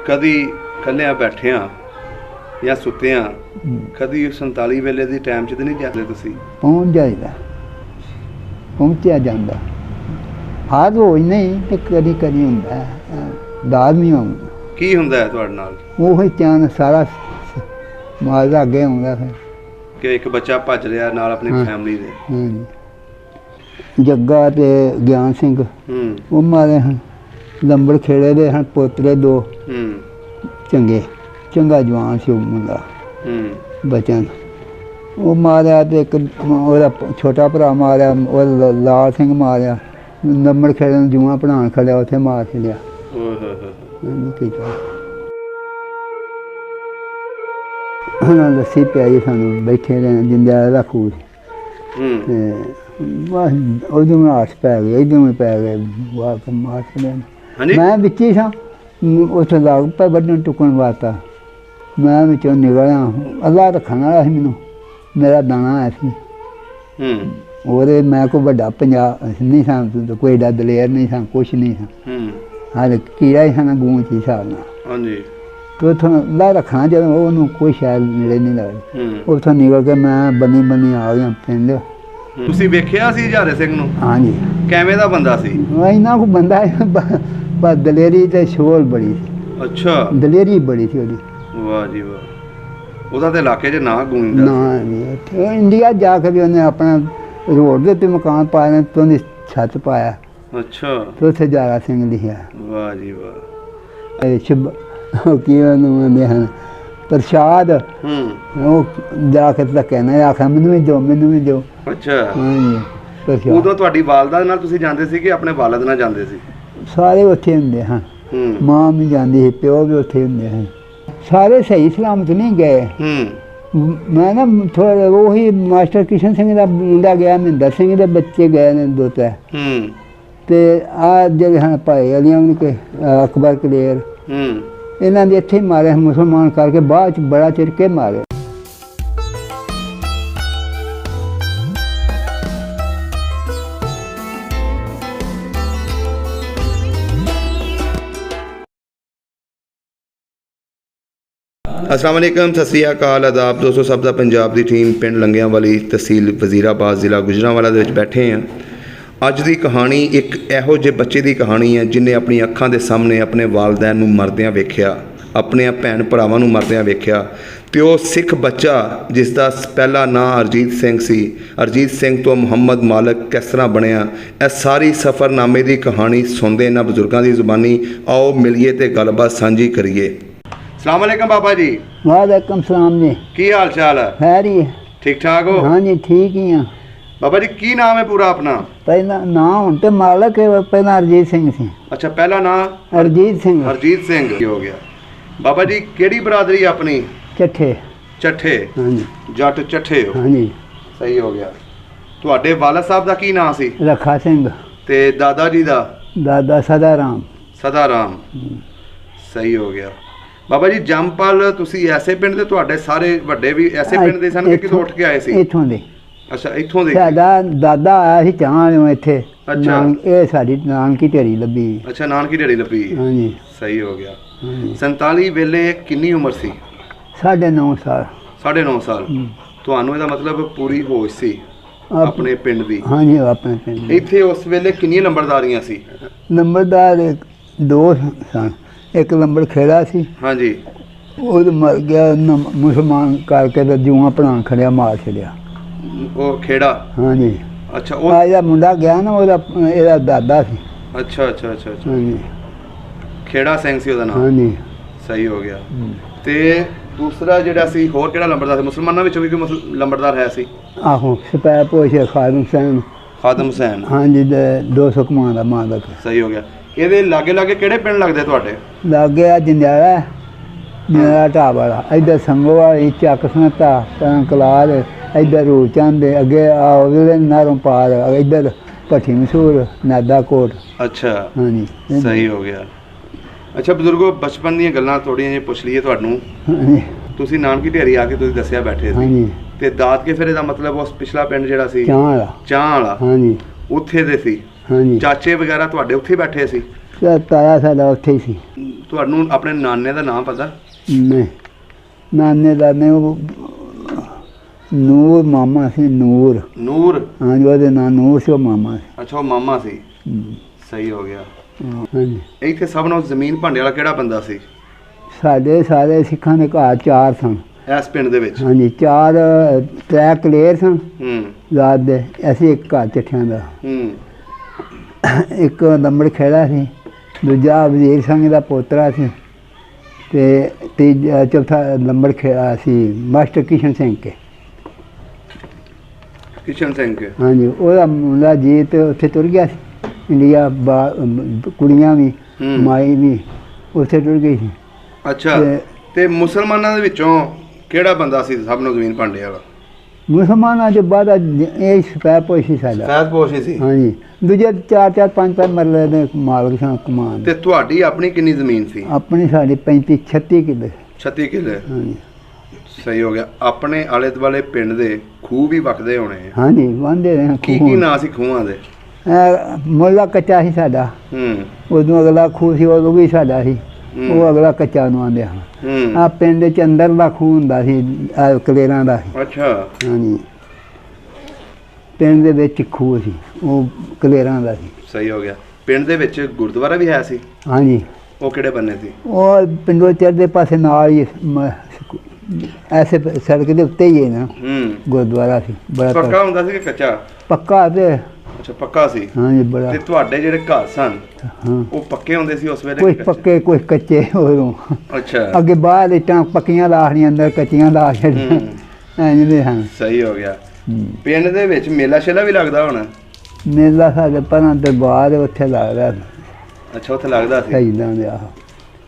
कदी कल्लियां बैठे हाँ या सुते हाँ, कदी 47 वेले दी टाइम च नहीं जाते तुसी? पहुँच जाइदा, पहुँचा जाता हर रोज़ नहीं तो कदी कदी हुंदा लाजमी आਉਂਦਾ। की हुंदा है तुहाडे नाल? ਉਹੀ चान सारा माल अगे आਉਂਦਾ फिर कि एक बच्चा भज रहा नाल अपनी हाँ। फैमिली दे? हाँ जी। जग्गा ते ज्ञान सिंह वो मारे हैं, लंबड़ खेड़े दे हैं पोतरे दो चंगे, चंगा जवान से मुंडा बचन वो मारिया तो एक ओदा छोटा भरा मारिया और लाल सिंह मारिया, लंबड़ खेड़े जुआ पढ़ान खड़िया उत्थे मार छड़िया। लस्सी पियाई सानू बैठे रहे जिंदा दा खूज बस उधर में हाथ पै गए इधर में पै गए मार छड़िया। मैं बिच ही सा उत्थे लाग पे बड्डन टुकन वास्ता मैं विचों निकलिया, अल्लाह रखने वाला मैनू, मेरा दाना आया सी और मैं कोई बड़ा पंजाब नहीं सा, कोई एडा दलेर नहीं सा, कुछ नहीं सा, हाल कीड़ा ही था ना गूंज ही हिसाब नाल। तो उथों अल्लाह रखना जब वो कोई शायद नेड़े नहीं लगती, उथों निकल के मैं बनी बनी आ गया पिंड। तुसी वेखिया सी हजारे सिंह नूं? हाँ जी। किवें दा बंदा सी? इन्ना को बंदा है पर दलेरी ते शोल बड़ी सी। अच्छा, दलेरी बड़ी थी ओदी। वाह जी वाह। ਉਹਦਾ ਤੇ ਇਲਾਕੇ 'ਚ ਨਾਂ ਗੂੰਜਦਾ ਨਾ ਜੀ। ਇੰਡੀਆ ਜਾ ਕੇ ਵੀ ਉਹਨੇ ਆਪਣਾ ਰੋਡ ਦੇ ਉੱਤੇ ਮਕਾਨ ਪਾਇਆ ਨੇ ਤੇ ਉਹਦੀ ਛੱਤ ਪਾਇਆ। ਅੱਛਾ। ਤੇ ਉੱਥੇ ਜਾਰਾ ਸਿੰਘ ਲਿਖਿਆ। ਵਾਹ ਜੀ ਵਾਹ। ਇਹ ਸ਼ਬ ਕੀ ਉਹਨੂੰ ਕਹਿੰਦੇ ਹਨ ਪ੍ਰਸ਼ਾਦ। ਉਹ ਜਾ ਕੇ ਤਾਂ ਕਹਿਣਾ ਆਖਿਆ ਮੈਨੂੰ ਵੀ ਦਿਓ, ਮੈਨੂੰ ਵੀ ਦਿਓ। ਅੱਛਾ। ਹਾਂ ਜੀ ਪ੍ਰਸ਼ਾਦ। ਉਦੋਂ ਤੁਹਾਡੀ ਵਾਲਦਾ ਦੇ ਨਾਲ ਤੁਸੀਂ ਜਾਂਦੇ ਸੀ ਕਿ ਆਪਣੇ ਵਾਲਦ ਨਾਲ ਜਾਂਦੇ ਸੀ? ਸਾਰੇ ਉੱਥੇ ਹੁੰਦੇ ਹਨ। ਮਾਂ ਵੀ ਜਾਂਦੀ ਸੀ, ਪਿਓ ਵੀ ਉੱਥੇ ਹੁੰਦੇ ਹਨ। ਸਾਰੇ ਸਹੀ ਸਲਾਮਤ ਨਹੀਂ ਗਏ। ਮੈਂ ਨਾ ਥੋੜਾ ਉਹੀ ਮਾਸਟਰ ਕਿਸ਼ਨ ਸਿੰਘ ਦਾ ਮੁੰਡਾ ਗਿਆ, ਮਹਿੰਦਰ ਸਿੰਘ ਦੇ ਬੱਚੇ ਗਏ ਨੇ ਦੋ ਤੇ ਤੇ ਆ ਜਿਹੜੇ ਹਨ ਭਾਈ ਅਲੀਆਂ ਕੇ ਅਕਬਰ ਕਲੇਰ ਇਹਨਾਂ ਦੇ ਇੱਥੇ ਮਾਰੇ ਮੁਸਲਮਾਨ ਕਰਕੇ ਬਾਅਦ ਚ ਬੜਾ ਚਿਰ ਕੇ ਮਾਰੇ। अस्सलाम वालेकुम, सत श्री अकाल, आदाब दोस्तों सब दा। पंजाब दी टीम पिंड लंगियां वाली तहसील वजीराबाद ज़िला गुजरांवाला दे विच बैठे हैं। अज दी कहानी एक इहो जे बच्चे दी कहानी है जिन्हें अपनी अखां दे सामने अपने वालदैन नूं मरदियां वेख्या, अपने भैन भरावां नूं मरदियां वेख्या ते ओह सिख बच्चा जिस दा पहला नां अरजीत सिंह सी, अरजीत सिंह तो मुहम्मद मालिक किस तरह बनिया, इह सारी सफ़रनामे दी कहानी सुनदे इन्हां बजुर्गां दी ज़ुबानी। आओ मिलिए ते गलबात सांझी करिए। अस्सलाम वालेकुम बाबा जी। वालेकुम सलाम जी। की हाल चाल है? खैर ही। ठीक ठाक हो? हाँ जी ठीक ही हाँ। बाबा जी की नाम है पूरा अपना? पहला नाम हुण ते मालिक है, पहला अरजीत सिंह सी। अच्छा, पहला नाम अरजीत सिंह। अरजीत सिंह हो गया। बाबा जी केड़ी बरादरी अपनी? ਚੱਠੇ। ਚੱਠੇ। हाँ जी। जट ਚੱਠੇ हो? हाँ जी। सही हो गया। ਤੁਹਾਡੇ ਵਾਲਦ ਸਾਹਿਬ ਦਾ ਕੀ ਨਾਮ ਸੀ? रखा सिंह। ਤੇ ਦਾਦਾ ਜੀ ਦਾ? दादा सदा राम। ਸਦਾ ਰਾਮ। ਸਹੀ ਹੋ ਗਿਆ। ਬਾਬਾ ਜੀ ਜੰਮਪਲ ਤੁਸੀਂ ਐਸੇ ਪਿੰਡ ਦੇ, ਤੁਹਾਡੇ ਸਾਰੇ ਵੱਡੇ ਵੀ ਐਸੇ ਪਿੰਡ ਦੇ ਸਨ ਕਿ ਕਿਤੋਂ ਉੱਠ ਕੇ ਆਏ ਸੀ? ਇੱਥੋਂ ਦੇ। ਅੱਛਾ, ਇੱਥੋਂ ਦੇ। ਸਾਡਾ ਦਾਦਾ ਆਇਆ ਸੀ ਚਾਹਾਂ ਇੱਥੇ। ਅੱਛਾ। ਇਹ ਸਾਡੀ ਨਾਨਕੀ ਢੇਰੀ ਲੱਭੀ। ਅੱਛਾ, ਨਾਨਕੀ ਢੇਰੀ ਲੱਭੀ। ਹਾਂਜੀ ਸਹੀ ਹੋ ਗਿਆ। 47 ਵੇਲੇ ਕਿੰਨੀ ਉਮਰ ਸੀ? 9.5 ਸਾਲ। 9.5 ਸਾਲ। ਤੁਹਾਨੂੰ ਇਹਦਾ ਮਤਲਬ ਪੂਰੀ ਹੋਸ਼ ਸੀ ਆਪਣੇ ਪਿੰਡ ਦੀ? ਹਾਂਜੀ ਆਪਣੇ ਪਿੰਡ। ਇੱਥੇ ਉਸ ਵੇਲੇ ਕਿੰਨੀਆਂ ਲੰਬੜਦਾਰੀਆਂ ਸੀ? ਨੰਬਰਦਾਰ ਦੋ ਸਨ, ਇੱਕ ਲੰਬੜ ਖੇੜਾ ਸੀ। ਹਾਂਜੀ। ਉਹ ਮਰ ਗਿਆ ਮੁਸਲਮਾਨ ਕਰਕੇ ਤੇ ਜੂਆਂ ਪੜਾਣ ਖੜਿਆ ਮਾਰ ਛੜਿਆ ਉਹ ਖੇੜਾ। ਹਾਂਜੀ। ਅੱਛਾ, ਉਹ ਇਹਦਾ ਮੁੰਡਾ ਗਿਆ ਨਾ, ਉਹਦਾ ਇਹਦਾ ਦਾਦਾ ਸੀ। ਅੱਛਾ ਅੱਛਾ ਅੱਛਾ ਅੱਛਾ। ਹਾਂਜੀ। ਖੇੜਾ ਸਿੰਘ ਸੀ ਉਹਦਾ ਨਾਮ? ਹਾਂਜੀ। ਸਹੀ ਹੋ ਗਿਆ। ਤੇ ਦੂਸਰਾ ਜਿਹੜਾ ਸੀ ਹੋਰ ਕਿਹੜਾ ਲੰਬੜਦਾਰ ਸੀ? ਮੁਸਲਮਾਨਾਂ ਵਿੱਚੋਂ ਵੀ ਕੋਈ ਲੰਬੜਦਾਰ ਹੈ ਸੀ? ਆਹੋ, ਸਪੈ ਪੋਸ਼ੇ ਖਾਦਮ ਹੁਸੈਨ। ਖਾਦਮ ਹੁਸੈਨ। ਹਾਂਜੀ, 200 ਕਮਾਂ ਦਾ ਮਾਲਕ। ਸਹੀ ਹੋ ਗਿਆ। ਇਹਦੇ ਲਾਗੇ ਲਾਗੇ ਕਿਹੜੇ ਪਿੰਡ ਲੱਗਦੇ ਤੁਹਾਡੇ? ਲਾਗੇ ਆ ਜੰਡਿਆਲਾ, ਜੰਡਿਆਲਾ ਢਾਬ ਵਾਲਾ, ਇੱਧਰ ਸੰਗੋਵਾਲੀ, ਚੱਕ ਸੰਤਾ, ਕਲਾਰ, ਇੱਧਰ ਰੂਚੰਦ, ਅੱਗੇ ਆ ਉਹਦੇ ਨਾਲੋਂ ਪਾਰ ਇੱਧਰ ਭੱਠੀ ਮਸ਼ਹੂਰ, ਨਾਦਾ ਕੋਟ। ਅੱਛਾ। ਹਾਂਜੀ। ਸਹੀ ਹੋ ਗਿਆ। ਅੱਛਾ ਬਜ਼ੁਰਗੋ, ਬਚਪਨ ਦੀਆਂ ਗੱਲਾਂ ਥੋੜ੍ਹੀਆਂ ਜਿਹੀਆਂ ਪੁੱਛ ਲਈਏ ਤੁਹਾਨੂੰ। ਤੁਸੀਂ ਨਾਨਕੀ ਢੇਰੀ ਆ ਕੇ ਤੁਸੀਂ ਦੱਸਿਆ ਬੈਠੇ ਸੀ ਤੇ ਦਾਦਕੇ ਫਿਰ ਇਹਦਾ ਮਤਲਬ ਉਸ ਪਿਛਲਾ ਪਿੰਡ ਜਿਹੜਾ ਸੀ ਚਾਹ ਵਾਲਾ। ਹਾਂਜੀ। ਉੱਥੇ ਦੇ ਸੀ? ਹਾਂਜੀ। ਚਾਚੇ ਵਗੈਰਾ ਤੁਹਾਡੇ ਉੱਥੇ ਬੈਠੇ ਸੀ? ਤਾਇਆ ਸਾਡਾ ਉੱਥੇ ਹੀ ਸੀ। ਤੁਹਾਨੂੰ ਆਪਣੇ ਨਾਨੇ ਦਾ ਨਾਮ ਪਤਾ? ਨਹੀਂ, ਨਾਨੇ ਦਾ ਨੇ ਉਹ ਨੂਰ ਮਾਮਾ ਸੀ। ਨੂਰ ਹਾਂਜੀ, ਉਹਦੇ ਨਾਂ ਨੂਰ ਸੀ, ਉਹ ਮਾਮਾ ਸੀ। ਅੱਛਾ, ਉਹ ਮਾਮਾ ਸੀ। ਸਹੀ ਹੋ ਗਿਆ। ਹਾਂਜੀ, ਇੱਥੇ ਸਭ ਨੂੰ ਜ਼ਮੀਨ ਭਾਂਡੇ ਵਾਲਾ ਕਿਹੜਾ ਬੰਦਾ ਸੀ? ਸਾਡੇ ਸਾਰੇ ਸਿੱਖਾਂ ਦੇ ਘਰ 4 ਸਨ ਇਸ ਪਿੰਡ ਦੇ ਵਿੱਚ। ਹਾਂਜੀ, 3 ਕਲੇਰ ਸਨ ਰਾਤ ਦੇ। ਅਸੀਂ ਇੱਕ ਘਰ ਚੱਠਿਆਂ ਦਾ, ਇੱਕ ਲੰਬੜ ਖੇੜਾ ਸੀ, ਦੂਜਾ ਵਜ਼ੀਰ ਸਿੰਘ ਦਾ ਪੋਤਰਾ ਸੀ, ਤੇ ਤੀਜਾ ਚੌਥਾ ਲੰਬੜ ਖੇੜਾ ਸੀ ਮਾਸਟਰ ਕਿਸ਼ਨ ਸਿੰਘ ਕੇ। ਹਾਂਜੀ, ਉਹਦਾ ਮੁੰਡਾ ਜੀਤ ਉੱਥੇ ਤੁਰ ਗਿਆ ਸੀ ਇੰਡੀਆ। ਕੁੜੀਆਂ ਵੀ ਮਾਈ ਵੀ ਉੱਥੇ ਟੁਰ ਗਈ ਸੀ। ਅੱਛਾ, ਤੇ ਮੁਸਲਮਾਨਾਂ ਦੇ ਵਿੱਚੋਂ ਕਿਹੜਾ ਬੰਦਾ ਸੀ ਸਭ ਨੂੰ ਜ਼ਮੀਨ ਭਾਂਡੇ ਵਾਲਾ? ਮੁਸਲਮਾਨਾਂ ਦੇ ਬਾਅਦ ਇਹ ਸਫੈਦਪੋਸ਼ ਸੀ ਸਾਡਾ। ਸਫੈਦਪੋਸ਼ ਸੀ। ਹਾਂਜੀ, ਦੂਜੇ 4-4 5-5 ਮਰਲੇ ਦੇ ਮਾਲਕ ਸਨ ਕਮਾਨ। ਤੇ ਤੁਹਾਡੀ ਆਪਣੀ ਕਿੰਨੀ ਜ਼ਮੀਨ ਸੀ? ਆਪਣੀ ਸਾਡੀ 35-36 ਕਿੱਲੇ। 36 ਕਿੱਲੇ। ਹਾਂਜੀ, ਸਹੀ ਹੋ ਗਿਆ। ਆਪਣੇ ਆਲੇ ਦੁਆਲੇ ਪਿੰਡ ਦੇ ਖੂਹ ਵੀ ਵਗਦੇ ਹੋਣੇ ਆ? ਹਾਂਜੀ, ਵਾਂਦੇ ਰਹੇ। ਕੀ ਨਾਂ ਸੀ ਖੂਹਾਂ ਦੇ? ਮੁੱਲਾ ਕੱਚਾ ਸੀ ਸਾਡਾ। ਉਦੋਂ ਅਗਲਾ ਖੂਹ ਸੀ, ਉਦੋਂ ਵੀ ਸਾਡਾ ਸੀ। ਉਹ ਅਗਲਾ ਕੱਚਾ ਨੂੰ ਆਂਦੇ ਹਨ। ਆ ਪਿੰਡ ਚ ਅੰਦਰਲਾ ਖੂਹ ਹੁੰਦਾ ਸੀ, ਕਲੇਰਾਂ ਦਾ ਸੀ। ਅੱਛਾ। ਹਾਂਜੀ, ਪਿੰਡ ਦੇ ਵਿੱਚ ਖੂਹ ਸੀ, ਉਹ ਕਲੇਰਾਂ ਦਾ ਸੀ। ਸਹੀ ਹੋ ਗਿਆ। ਪਿੰਡ ਦੇ ਵਿੱਚ ਗੁਰਦੁਆਰਾ ਵੀ ਹੈ ਸੀ? ਹਾਂਜੀ। ਉਹ ਕਿਹੜੇ ਬੰਨੇ ਸੀ? ਉਹ ਪਿੰਡੋਂ ਚੜ੍ਹਦੇ ਪਾਸੇ ਨਾਲ ਹੀ ਐਸੇ ਸੜਕ ਦੇ ਉੱਤੇ ਹੀ ਹੈ ਨਾ ਗੁਰਦੁਆਰਾ ਸੀ। ਬੜਾ ਪੱਕਾ ਹੁੰਦਾ ਸੀ ਕਿ ਕੱਚਾ? ਪੱਕਾ ਤੇ। ਅੱਛਾ, ਪੱਕਾ ਸੀ। ਹਾਂਜੀ, ਬੜਾ। ਤੇ ਤੁਹਾਡੇ ਜਿਹੜੇ ਘਰ ਸਨ ਹਾਂ, ਉਹ ਪੱਕੇ ਹੁੰਦੇ ਸੀ ਉਸ ਵੇਲੇ? ਕੁਝ ਪੱਕੇ ਕੁਝ ਕੱਚੇ। ਉਦੋਂ ਅੱਛਾ, ਅੱਗੇ ਬਾਹਰ ਇੱਟਾਂ ਪੱਕੀਆਂ ਲਾਹਣੀਆਂ, ਅੰਦਰ ਕੱਚੀਆਂ ਲਾ ਛੱਡੀਆਂ ਐਂ ਦੇ ਹਨ। ਸਹੀ ਹੋ ਗਿਆ। ਪਿੰਡ ਦੇ ਵਿੱਚ ਮੇਲਾ ਸ਼ੇਲਾ ਵੀ ਲੱਗਦਾ ਹੋਣਾ? ਮੇਲਾ ਸਾਡੇ ਪਰਾਂ ਦਰਬਾਰ ਉੱਥੇ ਲੱਗਦਾ। ਅੱਛਾ, ਉੱਥੇ ਲੱਗਦਾ ਸੀ। ਸ਼ਹੀਦਾਂ ਦੇ। ਆਹੋ।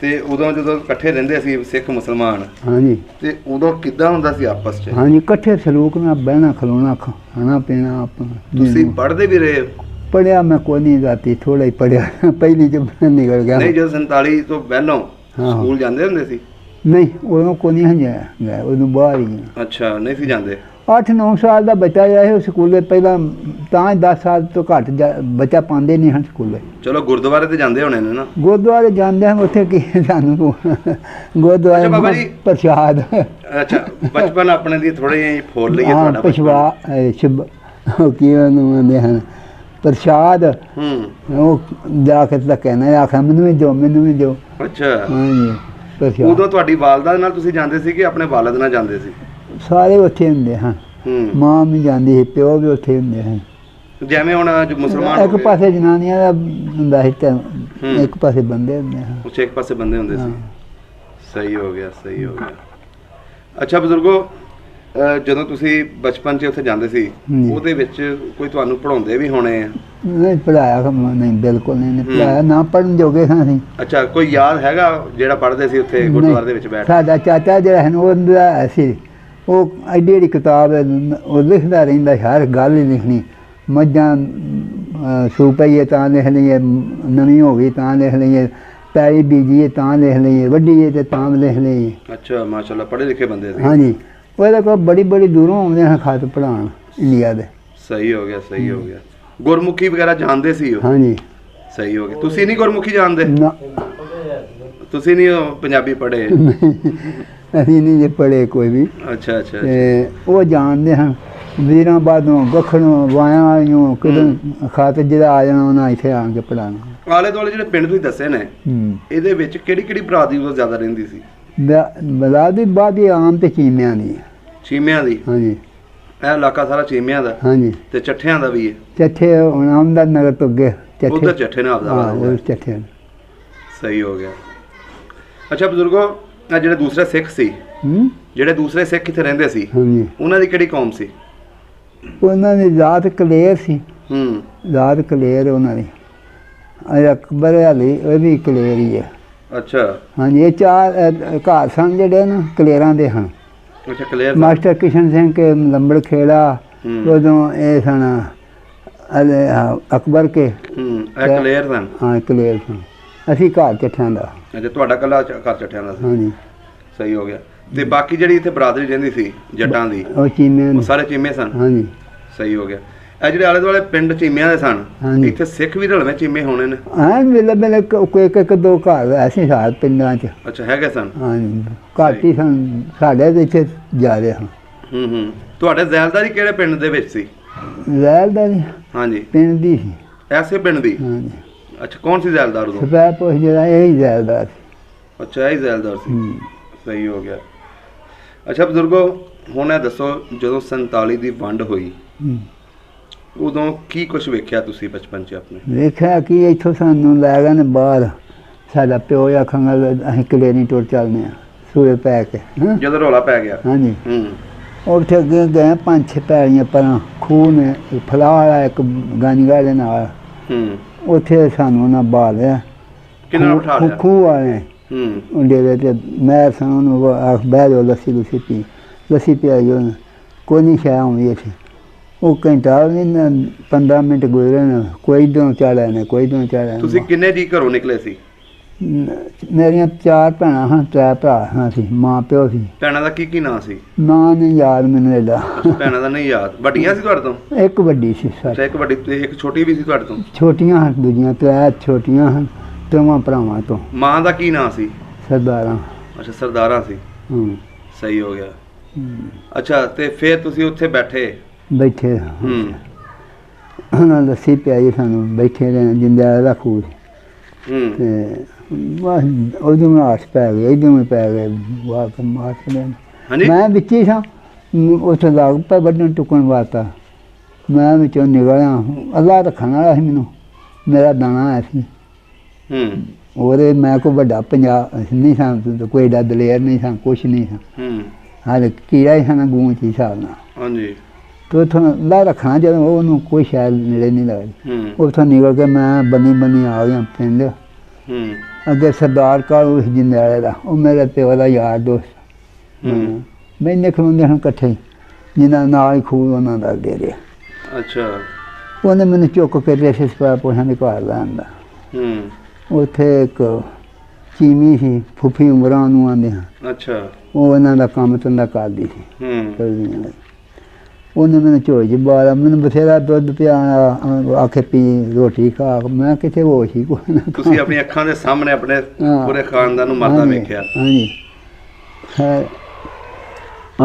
ਤੇ ਉਦੋਂ ਜਦੋਂ ਇਕੱਠੇ ਰਹਿੰਦੇ ਸੀ ਸਿੱਖ ਮੁਸਲਮਾਨ, ਹਾਂਜੀ, ਤੇ ਉਦੋਂ ਕਿੱਦਾਂ ਹੁੰਦਾ ਸੀ ਆਪਸ 'ਚ? ਹਾਂਜੀ, ਇਕੱਠੇ ਸਲੂਕ ਨਾਲ ਬਹਿਣਾ ਖਲੋਣਾ, ਖਾਣਾ ਪੀਣਾ ਆਪਣਾ। ਤੁਸੀਂ ਪੜ੍ਹਦੇ ਵੀ ਰਹੇ? ਪੜ੍ਹਿਆ ਮੈਂ ਕੋਈ ਨਹੀਂ, ਰਾਤੀ ਥੋੜ੍ਹਾ ਹੀ ਪੜ੍ਹਿਆ, ਪਹਿਲੀ ਚ ਨਿਕਲ ਗਿਆ। ਨਹੀਂ, ਜਦੋਂ 47 ਤੋਂ ਪਹਿਲਾਂ ਸਕੂਲ ਜਾਂਦੇ ਹੁੰਦੇ ਸੀ? ਨਹੀਂ, ਉਦੋਂ ਕੋਈ ਨਹੀਂ ਗਿਆ, ਉਦੋਂ ਬਾਹਰ ਹੀ ਗਿਆ। ਅੱਛਾ, ਨਹੀਂ ਸੀ ਜਾਂਦੇ। 8-9 ਸਾਲ ਦਾ ਬੱਚਾ ਰਿਹਾ ਉਹ ਸਕੂਲੇ ਪਹਿਲਾਂ, ਤਾਂ 10 ਸਾਲ ਤੋਂ ਘੱਟ ਬੱਚਾ ਪਾਉਂਦੇ ਨਹੀਂ ਹਨ ਸਕੂਲੇ। ਚਲੋ, ਗੁਰਦੁਆਰੇ ਤੇ ਜਾਂਦੇ ਹੋਣੇ ਨੇ ਨਾ? ਗੁਰਦੁਆਰੇ ਜਾਂਦੇ ਹਨ, ਉੱਥੇ ਕੀ ਸਾਨੂੰ ਗੁਰਦੁਆਰੇ ਬਾਬਾ ਜੀ ਪ੍ਰਸ਼ਾਦ। ਅੱਛਾ, ਬਚਪਨ ਆਪਣੇ ਦੀ ਥੋੜੇ ਜਿਹੇ ਫੋਲ ਲਈਏ ਤੁਹਾਡਾ ਪਛਵਾ ਕੀ ਉਹਨੂੰ ਆਉਂਦੇ ਹਨ ਪ੍ਰਸ਼ਾਦ। ਉਹ ਜਾ ਕੇ ਤਾਂ ਕਹਿਣਾ ਆਖਿਆ ਮੈਨੂੰ ਵੀ ਦਿਓ, ਮੈਨੂੰ ਵੀ ਦਿਓ। ਅੱਛਾ। ਹਾਂਜੀ, ਪ੍ਰਸ਼ਾਦ। ਉਦੋਂ ਤੁਹਾਡੀ ਵਾਲਦਾ ਨਾਲ ਤੁਸੀਂ ਜਾਂਦੇ ਸੀ ਕਿ ਆਪਣੇ ਵਾਲਦ ਨਾਲ ਜਾਂਦੇ ਸੀ? ਸਾਰੇ ਉੱਥੇ ਹੁੰਦੇ ਹਨ। ਮਾਂ ਵੀ ਜਾਂਦੀ ਸੀ, ਪਿਓ ਵੀ ਉੱਥੇ ਹੁੰਦੇ ਹਨ। ਜਿਵੇਂ ਹੁਣ ਮੁਸਲਮਾਨ ਇੱਕ ਪਾਸੇ ਜਨਾਨੀਆਂ ਦਾ ਹੁੰਦਾ ਸੀ ਤੇ ਇੱਕ ਪਾਸੇ ਬੰਦੇ ਹੁੰਦੇ ਹਨ। ਉੱਥੇ ਇੱਕ ਪਾਸੇ ਬੰਦੇ ਹੁੰਦੇ ਸੀ। ਸਹੀ ਹੋ ਗਿਆ, ਸਹੀ ਹੋ ਗਿਆ। ਅੱਛਾ ਬਜ਼ੁਰਗੋ, ਜਦੋਂ ਤੁਸੀਂ ਬਚਪਨ 'ਚ ਉੱਥੇ ਜਾਂਦੇ ਸੀ, ਉਹਦੇ ਵਿੱਚ ਕੋਈ ਤੁਹਾਨੂੰ ਪੜ੍ਹਾਉਂਦੇ ਵੀ ਹੋਣੇ ਆ? ਨਹੀਂ ਪੜ੍ਹਾਇਆ ਨਹੀਂ, ਬਿਲਕੁਲ ਨਹੀਂ ਪੜ੍ਹਾਇਆ, ਨਾ ਪੜ੍ਹਨ ਜੋਗੇ ਸਾਂ ਅਸੀਂ। ਅੱਛਾ, ਕੋਈ ਯਾਦ ਹੈਗਾ ਜਿਹੜਾ ਪੜ੍ਹਦੇ ਸੀ ਉੱਥੇ ਗੁਰਦੁਆਰੇ ਦੇ ਵਿੱਚ ਬੈਠ? ਸਾਡਾ ਚਾਚਾ ਜਿਹੜਾ ਹੈ ਉਹਦਾ ਸੀ, ਉਹ ਐਡੀ ਐਡੀ ਕਿਤਾਬ ਉਹ ਲਿਖਦਾ ਰਹਿੰਦਾ, ਹਰ ਗੱਲ ਹੀ ਲਿਖਣੀ। ਮੱਝਾਂ ਸੂ ਪਈਏ ਤਾਂ ਲਿਖ ਲਈਏ, ਨਵੀਂ ਹੋ ਗਈ ਤਾਂ ਲਿਖ ਲਈਏ, ਪੈਲੀ ਬੀਜੀਏ ਤਾਂ ਲਿਖ ਲਈਏ, ਵੱਢੀਏ ਤੇ ਤਾਂ ਲਿਖ ਲਈਏ। ਅੱਛਾ, ਮਾਸ਼ਾਅੱਲਾ, ਪੜ੍ਹੇ ਲਿਖੇ ਬੰਦੇ ਸੀ। ਹਾਂਜੀ, ਉਹਦੇ ਕੋਲ ਬੜੀ ਬੜੀ ਦੂਰੋਂ ਆਉਂਦੇ ਹਨ ਖਤ ਪੜ੍ਹਾਉਣ ਇੰਡੀਆ ਦੇ। ਸਹੀ ਹੋ ਗਿਆ, ਸਹੀ ਹੋ ਗਿਆ। ਗੁਰਮੁਖੀ ਵਗੈਰਾ ਜਾਣਦੇ ਸੀ ਉਹ? ਹਾਂਜੀ। ਸਹੀ ਹੋ ਗਿਆ। ਤੁਸੀਂ ਨਹੀਂ ਗੁਰਮੁਖੀ ਜਾਣਦੇ? ਨਾ, ਤੁਸੀਂ ਨਹੀਂ ਪੰਜਾਬੀ ਪੜ੍ਹੇ? ਅਸੀਂ ਨਹੀਂ ਜੇ ਪੜ੍ਹੇ ਕੋਈ ਵੀ। ਅੱਛਾ ਅੱਛਾ। ਉਹ ਜਾਣਦੇ ਹਨ ਵੀਰਾਂ ਬਾਦੋਂ ਗੱਖਣੋਂ ਵਾਇਆ ਵਾਲੀਆਂ ਕਿਦੋਂ ਖਤ ਜਿਹੜਾ ਆ ਜਾਣਾ ਉਹਨਾਂ ਇੱਥੇ ਆ ਕੇ ਪੜ੍ਹਾਉਣਾ। ਆਲੇ ਦੁਆਲੇ ਜਿਹੜੇ ਪਿੰਡ ਤੁਸੀਂ ਦੱਸੇ ਨੇ, ਇਹਦੇ ਵਿੱਚ ਕਿਹੜੀ ਕਿਹੜੀ ਬਰਾਦਰੀ ਉਦੋਂ ਜ਼ਿਆਦਾ ਰਹਿੰਦੀ ਸੀ? ਬਰਾਦਰੀ ਬਾਦੀ ਆਮ ਤੇ ਚੀਮਿਆਂ ਦੀ। ਚੀਮਿਆਂ ਦੀ? ਹਾਂਜੀ। ਇਹ ਇਲਾਕਾ ਸਾਰਾ ਚੀਮਿਆਂ ਦਾ? ਹਾਂਜੀ। ਤੇ ਚੱਠਿਆਂ ਦਾ ਵੀ ਹੈ? ਚੱਠੇ ਹੁਣ ਆਮਦਨ ਨਗਰ ਤੋਂ ਅੱਗੇ ਉਧਰ ਚੱਠੇ ਨੇ ਆਪਦਾ? ਹਾਂ, ਚੱਠੇ। ਸਹੀ ਹੋ ਗਿਆ। ਅੱਛਾ ਬਜ਼ੁਰਗੋ, ਜਿਹੜੇ ਦੂਸਰੇ ਸਿੱਖ ਸੀ, ਜਿਹੜੇ ਦੂਸਰੇ ਸਿੱਖ ਇੱਥੇ ਰਹਿੰਦੇ ਸੀ, ਉਹਨਾਂ ਦੀ ਕਿਹੜੀ ਕੌਮ ਸੀ? ਉਹਨਾਂ ਦੀ ਜ਼ਾਤ ਕਲੇਰ ਸੀ। ਜ਼ਾਤ ਕਲੇਰ ਉਹਨਾਂ ਦੀ। ਅਕਬਰ ਅਲੀ ਉਹ ਵੀ ਕਲੇਰ ਹੀ ਹੈ। ਅੱਛਾ। ਹਾਂਜੀ, ਇਹ 4 ਘਰ ਸਨ ਜਿਹੜੇ ਨਾ ਕਲੇਰਾਂ ਦੇ ਹਨ। ਅੱਛਾ, ਕਲੇਰ। ਮਾਸਟਰ ਕਿਸ਼ਨ ਸਿੰਘ ਕੇ ਲੰਬੜ ਖੇੜਾ, ਉਦੋਂ ਇਹ ਸਨ ਅਕਬਰ ਕੇ ਕਲੇਰ ਸਨ। ਹਾਂ, ਕਲੇਰ ਸਨ। ਅਸੀਂ ਘਰ ਚੱਠਿਆਂ ਦਾ। ਅੱਛਾ, ਤੁਹਾਡਾ ਕੱਲਾ ਘਰ ਚੱਠਿਆਂ ਦਾ ਸੀ? ਹਾਂਜੀ। ਸਹੀ ਹੋ ਗਿਆ। ਤੇ ਬਾਕੀ ਜਿਹੜੀ ਇੱਥੇ ਬਰਾਦਰੀ ਰਹਿੰਦੀ ਸੀ ਜੱਟਾਂ ਦੀ, ਉਹ ਚੀਮੇ, ਸਾਰੇ ਚੀਮੇ ਸਨ? ਹਾਂਜੀ। ਸਹੀ ਹੋ ਗਿਆ। ਇਹ ਜਿਹੜੇ ਆਲੇ ਦੁਆਲੇ ਪਿੰਡ ਚੀਮਿਆਂ ਦੇ ਸਨ, ਹਾਂਜੀ। ਇੱਥੇ ਸਿੱਖ ਵੀ ਰਲਵੇਂ ਚੀਮੇ ਹੋਣੇ ਨੇ? ਹਾਂ ਵੇਲੇ ਵੇਲੇ ਕੋਈ ਇੱਕ ਦੋ ਘਰ ਐਸੇ ਸਾਲ ਪਿੰਡਾਂ 'ਚ। ਅੱਛਾ, ਹੈਗੇ ਸਨ। ਹਾਂਜੀ ਘੱਟ ਹੀ ਸਨ, ਸਾਡੇ ਤਾਂ ਇੱਥੇ ਜ਼ਿਆਦਾ ਹਨ। ਤੁਹਾਡੇ ਜ਼ੈਲਦਾਰੀ ਕਿਹੜੇ ਪਿੰਡ ਦੇ ਵਿੱਚ ਸੀ? ਜ਼ੈਲਦਾਰੀ ਹਾਂਜੀ ਪਿੰਡ ਦੀ ਸੀ। ਐਸੇ ਪਿੰਡ ਦੀ? ਹਾਂਜੀ ਅੱਛਾ, ਕੌਣ ਸੀ ਜ਼ੈਲਦਾਰ ਉਦੋਂ? ਸਪੈ ਪੁੱਛ ਜਿਹੜਾ ਇਹ ਜ਼ੈਲਦਾਰ ਸੀ। ਅੱਛਾ, ਇਹ ਜ਼ੈਲਦਾਰ ਸੀ। ਸਹੀ ਹੋ ਗਿਆ। ਅੱਛਾ ਬਜ਼ੁਰਗੋ, ਹੁਣ ਇਹ ਦੱਸੋ, ਜਦੋਂ 47 ਦੀ ਵੰਡ ਹੋਈ ਉਦੋਂ ਕੀ ਕੁਝ ਵੇਖਿਆ ਤੁਸੀਂ ਬਚਪਨ 'ਚ ਆਪਣੇ? ਵੇਖਿਆ ਕਿ ਇੱਥੋਂ ਸਾਨੂੰ ਲੈ ਗਏ ਨੇ ਬਾਹਰ, ਸਾਡਾ ਪਿਓ ਆਖਾਂਗਾ ਅਸੀਂ ਕਲੇਰੀ ਟੁਰ ਚੱਲਦੇ ਹਾਂ ਸੂਏ ਪੈ ਕੇ। ਜਦੋਂ ਰੌਲਾ ਪੈ ਗਿਆ? ਹਾਂਜੀ। ਉੱਥੇ ਅੱਗੇ ਗਏ 5-6 ਪੈਲੀਆਂ ਪਰਾਂ ਖੂਹ ਨੇ, ਫਲਾਹ ਵਾਲਾ ਇੱਕ ਗਾਂਜਗਾ ਦੇ ਨਾਲ। ਉੱਥੇ ਸਾਨੂੰ ਉਹਨਾਂ ਬਾਲਿਆ। ਕਿਹਨਾਂ ਬਿਠਾ ਲਿਆ? ਖੂਹ ਵਾਲੇ ਡੇਰੇ ਤੇ। ਮੈਂ ਸਾਨੂੰ ਬਹਿ ਜਾਓ, ਲੱਸੀ ਲੁੱਸੀ ਪੀ। ਲੱਸੀ ਪਿਆਈ ਉਹਨੇ, ਕੋਈ ਨਹੀਂ ਸ਼ਾਇ ਆਉਂਦੀ ਇੱਥੇ। ਉਹ ਘੰਟਾ ਨਹੀਂ 15 ਮਿੰਟ ਗੁਜ਼ਰੇ ਨੇ, ਕੋਈ ਇੱਧਰੋਂ ਚੜ੍ਹਿਆ ਨੇ, ਕੋਈ ਇੱਧਰੋਂ ਚੜ੍ਹਿਆ। ਤੁਸੀਂ ਕਿੰਨੇ ਜੀ ਘਰੋਂ ਨਿਕਲੇ ਸੀ? ਮੇਰੀਆਂ 4 ਭੈਣਾਂ ਹਨ, 3 ਭਰਾ ਹਾਂ ਸੀ, ਮਾਂ ਪਿਓ ਸੀ। ਭੈਣਾਂ ਦਾ ਕੀ ਨਾਂ ਸੀ? ਨਾਂ ਨਹੀਂ ਯਾਦ ਮੈਨੂੰ ਇਹਦਾ। ਭੈਣਾਂ ਦਾ ਨਹੀਂ ਯਾਦ? ਵੱਡੀਆਂ ਸੀ ਤੁਹਾਡੇ ਤੋਂ? ਇੱਕ ਵੱਡੀ ਸੀ ਸਰ। ਅੱਛਾ, ਇੱਕ ਵੱਡੀ ਤੇ ਇੱਕ ਛੋਟੀ ਵੀ ਸੀ ਤੁਹਾਡੇ ਤੋਂ? ਛੋਟੀਆਂ ਹਨ ਦੂਜੀਆਂ, 3 ਛੋਟੀਆਂ ਹਨ 3 ਭਰਾਵਾਂ ਤੋਂ। ਮਾਂ ਦਾ ਕੀ ਨਾਂ ਸੀ? ਸਰਦਾਰਾਂ। ਅੱਛਾ, ਸਰਦਾਰਾਂ ਸੀ। ਸਹੀ ਹੋ ਗਿਆ। ਅੱਛਾ, ਤੇ ਫਿਰ ਤੁਸੀਂ ਉੱਥੇ ਬੈਠੇ? ਬੈਠੇ ਉਹਨਾਂ ਲੱਸੀ ਪਿਆਈ ਸਾਨੂੰ, ਬੈਠੇ ਰਹੇ ਜਿੰਦਾ ਦਾ ਖੂਹ। ਤੇ ਬਸ ਉਦੋਂ ਮੈਂ ਆਸ ਪੈ ਗਈ, ਇੱਧਰ ਵੀ ਪੈ ਗਏ ਵਾਕ ਮਾਸ ਲੈਣ। ਮੈਂ ਵਿੱਚ ਹੀ ਸਾਂ, ਉੱਥੇ ਲੱਗ ਪੈ ਵੱਢਣ ਟੁੱਕਣ ਵਾਸਤਾ। ਮੈਂ ਵਿੱਚੋਂ ਨਿਕਲਿਆ, ਅੱਲਾ ਰੱਖਣ ਵਾਲਾ ਸੀ ਮੈਨੂੰ, ਮੇਰਾ ਦਾਣਾ ਆਇਆ ਸੀ। ਉਹਦੇ ਮੈਂ ਕੋਈ ਵੱਡਾ ਪੰਜਾਬ ਨਹੀਂ ਸਾਂ, ਕੋਈ ਏਡਾ ਦਲੇਰ ਨਹੀਂ ਸਾਂ, ਕੁਛ ਨਹੀਂ ਸਾਂ। ਹਾਲੇ ਕੀੜਾ ਹੀ ਸਾਂ ਗੂੰ 'ਚ ਹਿਸਾਬ ਨਾਲ। ਹਾਂਜੀ। ਤੇ ਉੱਥੋਂ ਅੱਲਾ ਰੱਖਣਾ, ਜਦੋਂ ਉਹਨੂੰ ਕੋਈ ਸ਼ਾਇਦ ਨੇੜੇ ਨਹੀਂ ਲੱਗਦੀ। ਉੱਥੋਂ ਨਿਕਲ ਕੇ ਮੈਂ ਬੰਨੀ ਆ ਗਿਆ ਪਿੰਡ। ਅੱਗੇ ਸਰਦਾਰ ਕਾਲੂ ਸੀ ਜਿੰਦਿਆਲੇ ਦਾ, ਉਹ ਮੇਰੇ ਪਿਓ ਦਾ ਯਾਰ ਦੋਸਤ। ਮੈਨੇ ਖਲੋਂਦੇ ਹਨ ਇਕੱਠੇ, ਜਿਨ੍ਹਾਂ ਨਾਲ ਹੀ ਖੂਹ ਉਹਨਾਂ ਦਾ ਅੱਗੇ ਰਿਹਾ। ਅੱਛਾ। ਉਹਨੇ ਮੈਨੂੰ ਚੁੱਕ ਕੇ ਰੇਸ਼ੇ ਸਪਾ ਪੁੱਛਾਂ ਦੇ ਘਰ ਲੈਣ ਦਾ। ਉੱਥੇ ਇੱਕ ਚੀਮੀ ਸੀ, ਫੁੱਫੀ ਉਮਰਾਂ ਨੂੰ ਆਉਂਦੇ ਹਨ। ਅੱਛਾ। ਉਹ ਇਹਨਾਂ ਦਾ ਕੰਮ ਧੰਦਾ ਕਰਦੀ ਸੀ। ਉਹਨੇ ਮੈਨੂੰ ਝੋਲੀ 'ਚ ਬਾਲਿਆ, ਮੈਨੂੰ ਬਥੇਰਾ ਦੁੱਧ ਪਿਆ, ਆਖੇ ਪੀ ਰੋਟੀ ਖਾ। ਮੈਂ ਕਿੱਥੇ ਹੋਸ਼ ਹੀ ਕੋਈ ਨਾ। ਤੁਸੀਂ ਆਪਣੀ ਅੱਖਾਂ ਦੇ ਸਾਹਮਣੇ ਆਪਣੇ ਪੂਰੇ ਖਾਨਦਾਨ ਨੂੰ ਮਰਦਾ ਵੇਖਿਆ? ਹਾਂਜੀ।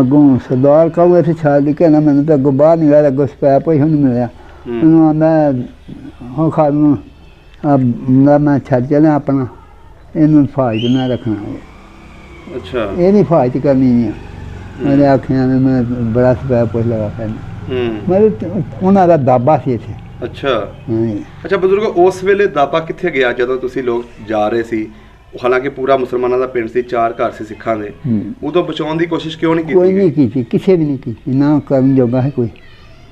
ਅੱਗੋਂ ਸਰਦਾਰ ਕਾਹੂ ਇੱਥੇ ਛੱਡ ਕੇ ਨਾ, ਮੈਨੂੰ ਤਾਂ ਅੱਗੋਂ ਬਾਹਰ ਨਹੀਂ ਗਿਆ, ਅੱਗੋਂ ਸਪੈ ਪਈ ਉਹਨੂੰ ਮਿਲਿਆ। ਮੈਨੂੰ ਆਉਂਦਾ ਹੁਣ ਖਾਦ ਨੂੰ ਮੈਂ ਛੱਡ ਚੱਲਿਆ ਆਪਣਾ, ਇਹਨੂੰ ਫਾਜ ਨਾ ਰੱਖਣਾ। ਅੱਛਾ। ਇਹ ਨਹੀਂ ਫਾਜ ਕਰਨੀ ਨਹੀਂ। मैंने आखिया में मैं बड़ा सपा पुछ लगा फिर मैं ਉਹਨਾਂ ਦਾ ਦਾਬਾ ਸੀ ਇੱਥੇ। ਅੱਛਾ। ਅੱਛਾ ਬਜ਼ੁਰਗੋ, ਉਸ ਵੇਲੇ ਦਾਬਾ ਕਿੱਥੇ ਗਿਆ ਜਦੋਂ ਤੁਸੀਂ ਲੋਕ ਜਾ ਰਹੇ ਸੀ? ਹਾਲਾਂਕਿ ਪੂਰਾ ਮੁਸਲਮਾਨਾਂ ਦਾ ਪਿੰਡ ਸੀ, 4 ਘਰ ਸੀ ਸਿੱਖਾਂ ਦੇ। ਉਦੋਂ ਬਚਾਉਣ ਦੀ ਕੋਸ਼ਿਸ਼ ਕਿਉਂ ਨਹੀਂ ਕੀਤੀ? ਕੋਈ ਨਹੀਂ ਕੀਤੀ, ਕਿਸੇ ਵੀ ਨਹੀਂ ਕੀਤੀ, ਨਾ ਕਰਨ ਜੋਗਾ ਹੈ ਕੋਈ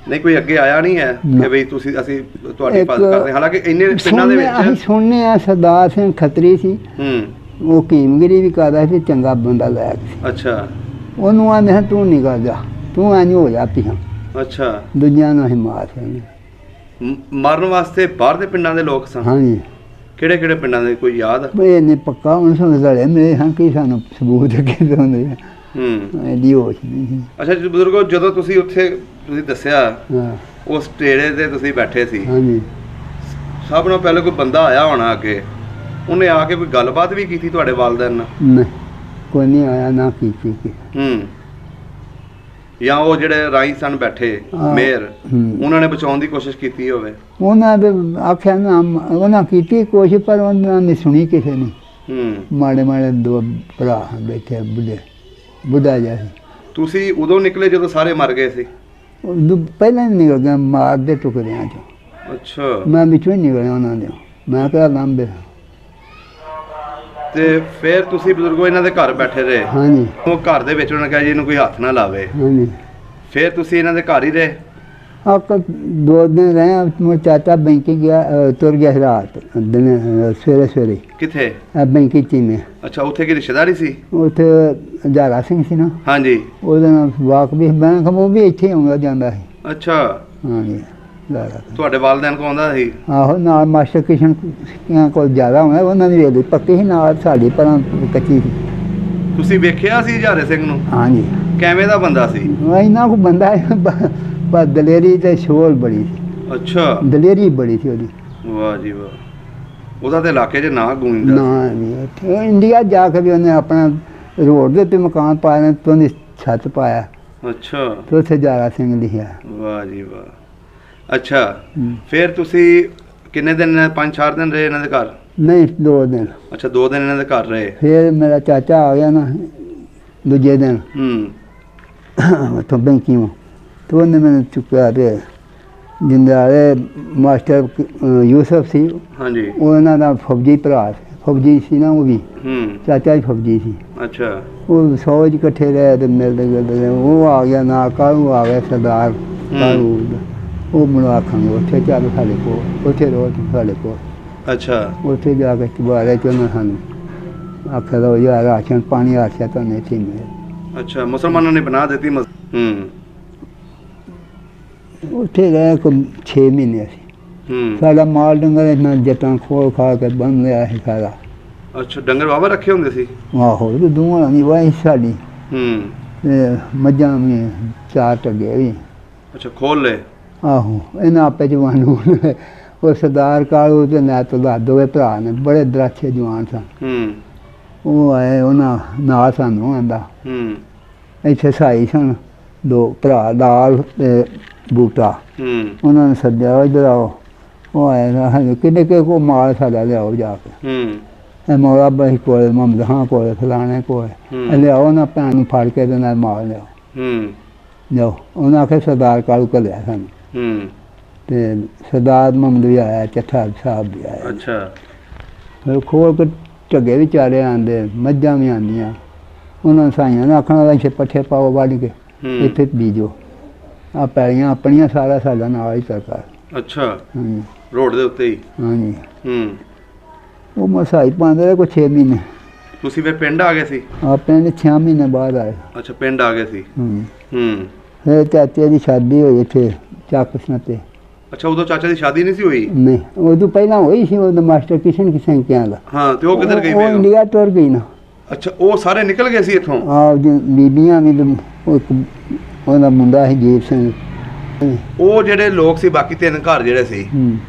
ਨਹੀਂ। ਕੋਈ ਅੱਗੇ ਆਇਆ ਨਹੀਂ ਹੈ ਕਿ ਬਈ ਤੁਸੀਂ ਅਸੀਂ ਤੁਹਾਡੀ ਮਦਦ ਕਰਦੇ? ਹਾਲਾਂਕਿ ਇੰਨੇ ਪਿੰਡਾਂ ਦੇ ਵਿੱਚ ਅਸੀਂ ਸੁਣਨੇ ਆ ਸਰਦਾਰ ਸਿੰਘ ਖੱਤਰੀ ਸੀ, ਉਹ ਕੀਮਗਿਰੀ ਵੀ ਕਰਦਾ ਸੀ, ਚੰਗਾ ਬੰਦਾ ਲਾਇਕ ਸੀ। ਅੱਛਾ। ਉਹਨੂੰ ਆਂਦੇ ਹਾਂ ਤੂੰ ਨਿਕਲ ਜਾ, ਤੂੰ ਐਂ ਹੋ ਜਾਤੀ ਹਾਂ। ਅੱਛਾ। ਦੂਜਿਆਂ ਨੂੰ ਹਿਮਾਤ ਹੈ ਮਾਰਨ ਵਾਸਤੇ ਬਾਹਰ ਦੇ ਪਿੰਡਾਂ ਦੇ ਲੋਕ ਸਨ? ਹਾਂਜੀ। ਕਿਹੜੇ ਕਿਹੜੇ ਪਿੰਡਾਂ ਦੇ ਕੋਈ ਯਾਦ? ਇਹ ਨਹੀਂ ਪੱਕਾ, ਹੁਣ ਸਾਨੂੰ ਲੜੇ ਮੇਰੇ ਹਾਂ ਕੀ ਸਾਨੂੰ ਸਬੂਤ ਅੱਗੇ ਹੁੰਦੇ ਐਡੀ ਹੋਸ਼ ਨਹੀਂ ਸੀ। ਅੱਛਾ ਜੀ ਬਜ਼ੁਰਗੋ, ਜਦੋਂ ਤੁਸੀਂ ਉੱਥੇ ਤੁਸੀਂ ਦੱਸਿਆ ਉਸ ਟੇੜੇ ਤੇ ਤੁਸੀਂ ਬੈਠੇ ਸੀ, ਹਾਂਜੀ, ਸਭ ਨਾਲੋਂ ਪਹਿਲੇ ਕੋਈ ਬੰਦਾ ਆਇਆ ਹੋਣਾ ਅੱਗੇ, ਉਹਨੇ ਆ ਕੇ ਕੋਈ ਗੱਲਬਾਤ ਵੀ ਕੀਤੀ ਤੁਹਾਡੇ ਵਾਲਿदैन ਨਾਲ? ਨਹੀਂ, ਕੋਈ ਨਹੀਂ ਆਇਆ, ਨਾ ਕੀਤੀ। ਜਾਂ ਉਹ ਜਿਹੜੇ ਰਾਈ ਸਨ ਬੈਠੇ ਮੇਰ, ਉਹਨਾਂ ਨੇ ਬਚਾਉਣ ਦੀ ਕੋਸ਼ਿਸ਼ ਕੀਤੀ ਹੋਵੇ? ਉਹਨਾਂ ਦੇ ਆਖਿਆ ਨਾ, ਉਹਨਾਂ ਕੀਤੀ ਕੋਸ਼ਿਸ਼, ਪਰ ਉਹਨਾਂ ਨੇ ਸੁਣੀ ਕਿਸੇ ਨੇ। ਮਾੜੇ ਮਾੜੇ 2 ਭਰਾ ਬੈਠੇ, ਬੁੱਢਾ ਜਿਹਾ ਸੀ। ਤੁਸੀਂ ਉਦੋਂ ਨਿਕਲੇ ਜਦੋਂ ਸਾਰੇ ਮਰ ਗਏ ਸੀ? ਪਹਿਲਾਂ ਹੀ ਨਿਕਲ ਗਿਆ, ਮਾਰਦੇ ਟੁਕੜਿਆਂ 'ਚੋਂ। ਅੱਛਾ। ਮੈਂ ਵਿੱਚੋਂ ਹੀ ਨਿਕਲਿਆ ਉਹਨਾਂ ਦੇ। ਮੈਂ ਕਿਹਾ ਲਾਂਬੇ। ਤੇ ਫਿਰ ਤੁਸੀਂ ਬਜ਼ੁਰਗੋ ਇਹਨਾਂ ਦੇ ਘਰ ਬੈਠੇ ਰਹੇ? ਹਾਂਜੀ। ਉਹ ਘਰ ਦੇ ਵਿੱਚ ਉਹਨਾਂ ਕਿਹਾ ਜੀ ਇਹਨੂੰ ਕੋਈ ਹੱਥ ਨਾ ਲਾਵੇ? ਹਾਂਜੀ। ਫਿਰ ਤੁਸੀਂ ਇਹਨਾਂ ਦੇ ਘਰ ਹੀ ਰਹੇ? ਆਪ 2 ਦਿਨ ਰਹੇ। ਮੇਰਾ ਚਾਚਾ ਬੈਂਕੀ ਗਿਆ, ਤੁਰ ਗਿਆ ਰਾਤ ਦਿਨ ਸਵੇਰੇ। ਕਿੱਥੇ? ਬੈਂਕੀ 'ਚ ਨੇ। ਅੱਛਾ, ਉੱਥੇ ਕੀ ਰਿਸ਼ਤੇਦਾਰੀ ਸੀ? ਉੱਥੇ ਹਜ਼ਾਰਾ ਸਿੰਘ ਸੀ ਨਾ। ਹਾਂਜੀ। ਉਹਦੇ ਨਾਲ ਵਾਕ ਵੀ ਬੈਂਕ, ਉਹ ਵੀ ਇੱਥੇ ਆਉਂਦਾ ਜਾਂਦਾ ਸੀ। ਅੱਛਾ। ਹਾਂਜੀ। ਤੁਹਾਡੇ ਵਾਲਿदैन ਕੋਲ ਆਉਂਦਾ ਸੀ? ਆਹੋ, ਨਾਲ ਮਾਸਟਰ ਕਿਸ਼ਨ ਕੋਲ ਜ਼ਿਆਦਾ ਹੋਣਾ, ਉਹਨਾਂ ਦੀ ਵੇਲੀ ਪੱਕੀ ਸੀ, ਨਾਲ ਸਾਡੀ ਪਰ ਕੱਚੀ ਸੀ। ਤੁਸੀਂ ਵੇਖਿਆ ਸੀ ਹਜ਼ਾਰੇ ਸਿੰਘ ਨੂੰ? ਹਾਂਜੀ। ਕਿਵੇਂ ਦਾ ਬੰਦਾ ਸੀ? ਇੰਨਾ ਕੁ ਬੰਦਾ पर दलेरी ते शोर बड़ी सी, ਅੱਛਾ दलेरी बड़ी सी ओदी। ਵਾਹ ਜੀ ਵਾਹ ਉਹਦਾ ਤੇ ਇਲਾਕੇ 'ਚ ਨਾਂ ਗੂੰਜਦਾ ना नहीं उत्थे इंडिया जाके भी उन्हें अपना रोड के उत्ते मकान पाया तो उन्हें छत पाया ਅੱਛਾ तो उत्थे जारा सिंह लिखा। ਵਾਹ ਜੀ ਵਾਹ ਅੱਛਾ ਫਿਰ ਤੁਸੀਂ ਕਿੰਨੇ ਦਿਨ 5-4 ਦਿਨ ਰਹੇ ਇਹਨਾਂ ਦੇ ਘਰ नहीं 2 दिन। ਅੱਛਾ 2 ਦਿਨ ਇਹਨਾਂ ਦੇ ਘਰ ਰਹੇ फिर मेरा चाचा आ गया ना दूजे दिन तो बैंकी में, तो उन्हें मैंने चुकया तो जिंदाले मास्टर यूसुफ सी ਹਾਂਜੀ ਉਹਨਾਂ ਦਾ ਫੌਜੀ ਭਰਾ ਸੀ, ਫੌਜੀ ਸੀ ਨਾ ਉਹ ਵੀ, ਚਾਚਾ ਹੀ ਫੌਜੀ ਸੀ। ਅੱਛਾ ਉਹ ਸੌਜ ਇਕੱਠੇ ਰਹੇ ਤੇ ਮਿਲਦੇ ਗਿਲਦੇ ਰਹੇ। ਉਹ ਆ ਗਿਆ ਨਾ ਕਾਹਨੂੰ ਆ ਗਿਆ ਸਰਦਾਰ ਕਾਹਨੂੰ, ਉਹ ਮੈਨੂੰ ਆਖਾਂਗੇ ਉੱਥੇ ਚੱਲ ਸਾਡੇ ਕੋਲ, ਉੱਥੇ ਰੋ ਸਾਡੇ ਕੋਲ। ਅੱਛਾ ਉੱਥੇ ਜਾ ਕੇ ਚੁਬਾਰੇ ਚ ਉਹਨਾਂ ਸਾਨੂੰ ਆਖਿਆ ਲਓ ਯਾਰ ਰਾਸ਼ਨ ਪਾਣੀ ਆਖਿਆ ਤਾਂ ਨਹੀਂ ਸੀ ਮਿਲੇ। ਅੱਛਾ ਮੁਸਲਮਾਨਾਂ ਨੇ ਬਣਾ ਦਿੱਤੀ ਉੱਥੇ ਰਹੇ ਕੋਈ 6 ਮਹੀਨੇ ਅਸੀਂ। ਸਾਡਾ ਮਾਲ ਡੰਗਰ ਇੰਨਾ ਜੱਟਾਂ ਖੋਲ ਖਾ ਕੇ ਬਣ ਲਿਆ ਸੀ ਸਾਰਾ। ਅੱਛਾ ਡੰਗਰ ਵਾਵਾ ਰੱਖੇ ਹੁੰਦੇ ਸੀ ਆਹੋ ਤੇ ਦੋਵਾਂ ਦੀ ਵਾਹੀ ਸਾਡੀ ਤੇ ਮੱਝਾਂ ਵੀ 4 ਟੱਗੇ ਵੀ। ਅੱਛਾ ਖੋਲ ਲਏ ਆਹੋ ਇਹਨਾਂ ਆਪੇ ਜਵਾਨ ਉਹ ਸਰਦਾਰ ਕਾਲੂ ਤੇ ਨਾ ਤੋਂ ਦੋਵੇਂ ਭਰਾ ਨੇ ਬੜੇ ਦਰਾਛੇ ਜਵਾਨ ਸਨ। ਉਹ ਆਏ ਉਹਨਾਂ ਨਾਲ ਸਾਨੂੰ ਆਂਦਾ ਇੱਥੇ ਸਾਈ ਸਨ 2 ਭਰਾ ਲਾਲ ਤੇ ਬੂਟਾ। ਉਹਨਾਂ ਨੇ ਸੱਦਿਆ ਇੱਧਰ ਆਓ। ਉਹ ਆਏ ਨਾ ਕਿੰਨੇ ਕੋ ਮਾਲ ਸਾਡਾ ਲਿਆਓ ਜਾ ਕੇ ਮੌਲਾ ਬਾਈ ਕੋਲ ਮੁਹੰਮਦ ਖਾਂ ਕੋਲ ਫਲਾਣੇ ਕੋਲ ਲਿਆਓ ਨਾ ਭੈਣ ਨੂੰ ਫੜ ਕੇ ਤੇ ਨਾਲ ਮਾਲ ਲਿਆਓ। ਲਿਆਓ ਉਹਨਾਂ ਆਖਿਆ ਸਰਦਾਰ ਕਾਲੂ ਘੱਲਿਆ ਸਾਨੂੰ ਤੇ ਸਰਦਾਰ ਮੁਹੰਮਦ ਵੀ ਆਇਆ, ਚੱਠਾ ਸਾਹਿਬ ਵੀ ਆਇਆ। ਅੱਛਾ ਫਿਰ ਖੋਲ ਕੇ ਝੱਗੇ ਵੀ ਚਾਰੇ ਆਉਂਦੇ, ਮੱਝਾਂ ਵੀ ਆਉਂਦੀਆਂ। ਉਹਨਾਂ ਸਾਈਆਂ ਨੇ ਆਖਣਾ ਇੱਥੇ ਪੱਠੇ ਪਾਓ ਵੱਢ ਕੇ ਇੱਥੇ ਬੀਜੋ, ਆ ਪੈਲੀਆਂ ਆਪਣੀਆਂ ਸਾਰਾ ਸਾਡਾ ਨਾਲ ਹੀ ਸਰਕਾਰ। ਅੱਛਾ ਹਾਂਜੀ ਰੋਡ ਦੇ ਉੱਤੇ ਹੀ ਹਾਂਜੀ ਉਹ ਮਸਾਈ ਪਾਉਂਦੇ ਰਹੇ ਕੋਈ 6 ਮਹੀਨੇ। ਤੁਸੀਂ ਫਿਰ ਪਿੰਡ ਆ ਗਏ ਸੀ ਆਪਣੇ ਨੇ 6 ਮਹੀਨੇ ਬਾਅਦ ਆਏ। ਅੱਛਾ ਪਿੰਡ ਆ ਗਏ ਸੀ ਫਿਰ ਚਾਚੇ ਦੀ ਸ਼ਾਦੀ ਹੋਈ ਇੱਥੇ ਚੱਕ ਸਨਾਤੇ। ਅੱਛਾ ਉਦੋਂ ਚਾਚਾ ਦੀ ਸ਼ਾਦੀ ਨਹੀਂ ਸੀ ਹੋਈ ਨਹੀਂ ਉਦੋਂ ਪਹਿਲਾਂ ਹੋਈ ਸੀ, ਉਹ ਮਾਸਟਰ ਕਿਸ਼ਨ ਕਿਆਂ ਦਾ। ਹਾਂ ਤੇ ਉਹ ਕਿੱਧਰ ਗਈ ਉਹ ਇੰਡੀਆ ਟੁਰ ਗਈ ਨਾ। ਅੱਛਾ ਉਹ ਸਾਰੇ ਨਿਕਲ ਗਏ ਸੀ ਇੱਥੋਂ ਆਹ ਬੀਬੀਆਂ ਵੀ ਉਹਦਾ ਮੁੰਡਾ ਸੀ ਜੀਤ ਸਿੰਘ। ਉਹ ਜਿਹੜੇ ਲੋਕ ਸੀ ਬਾਕੀ 3 ਘਰ ਜਿਹੜੇ ਸੀ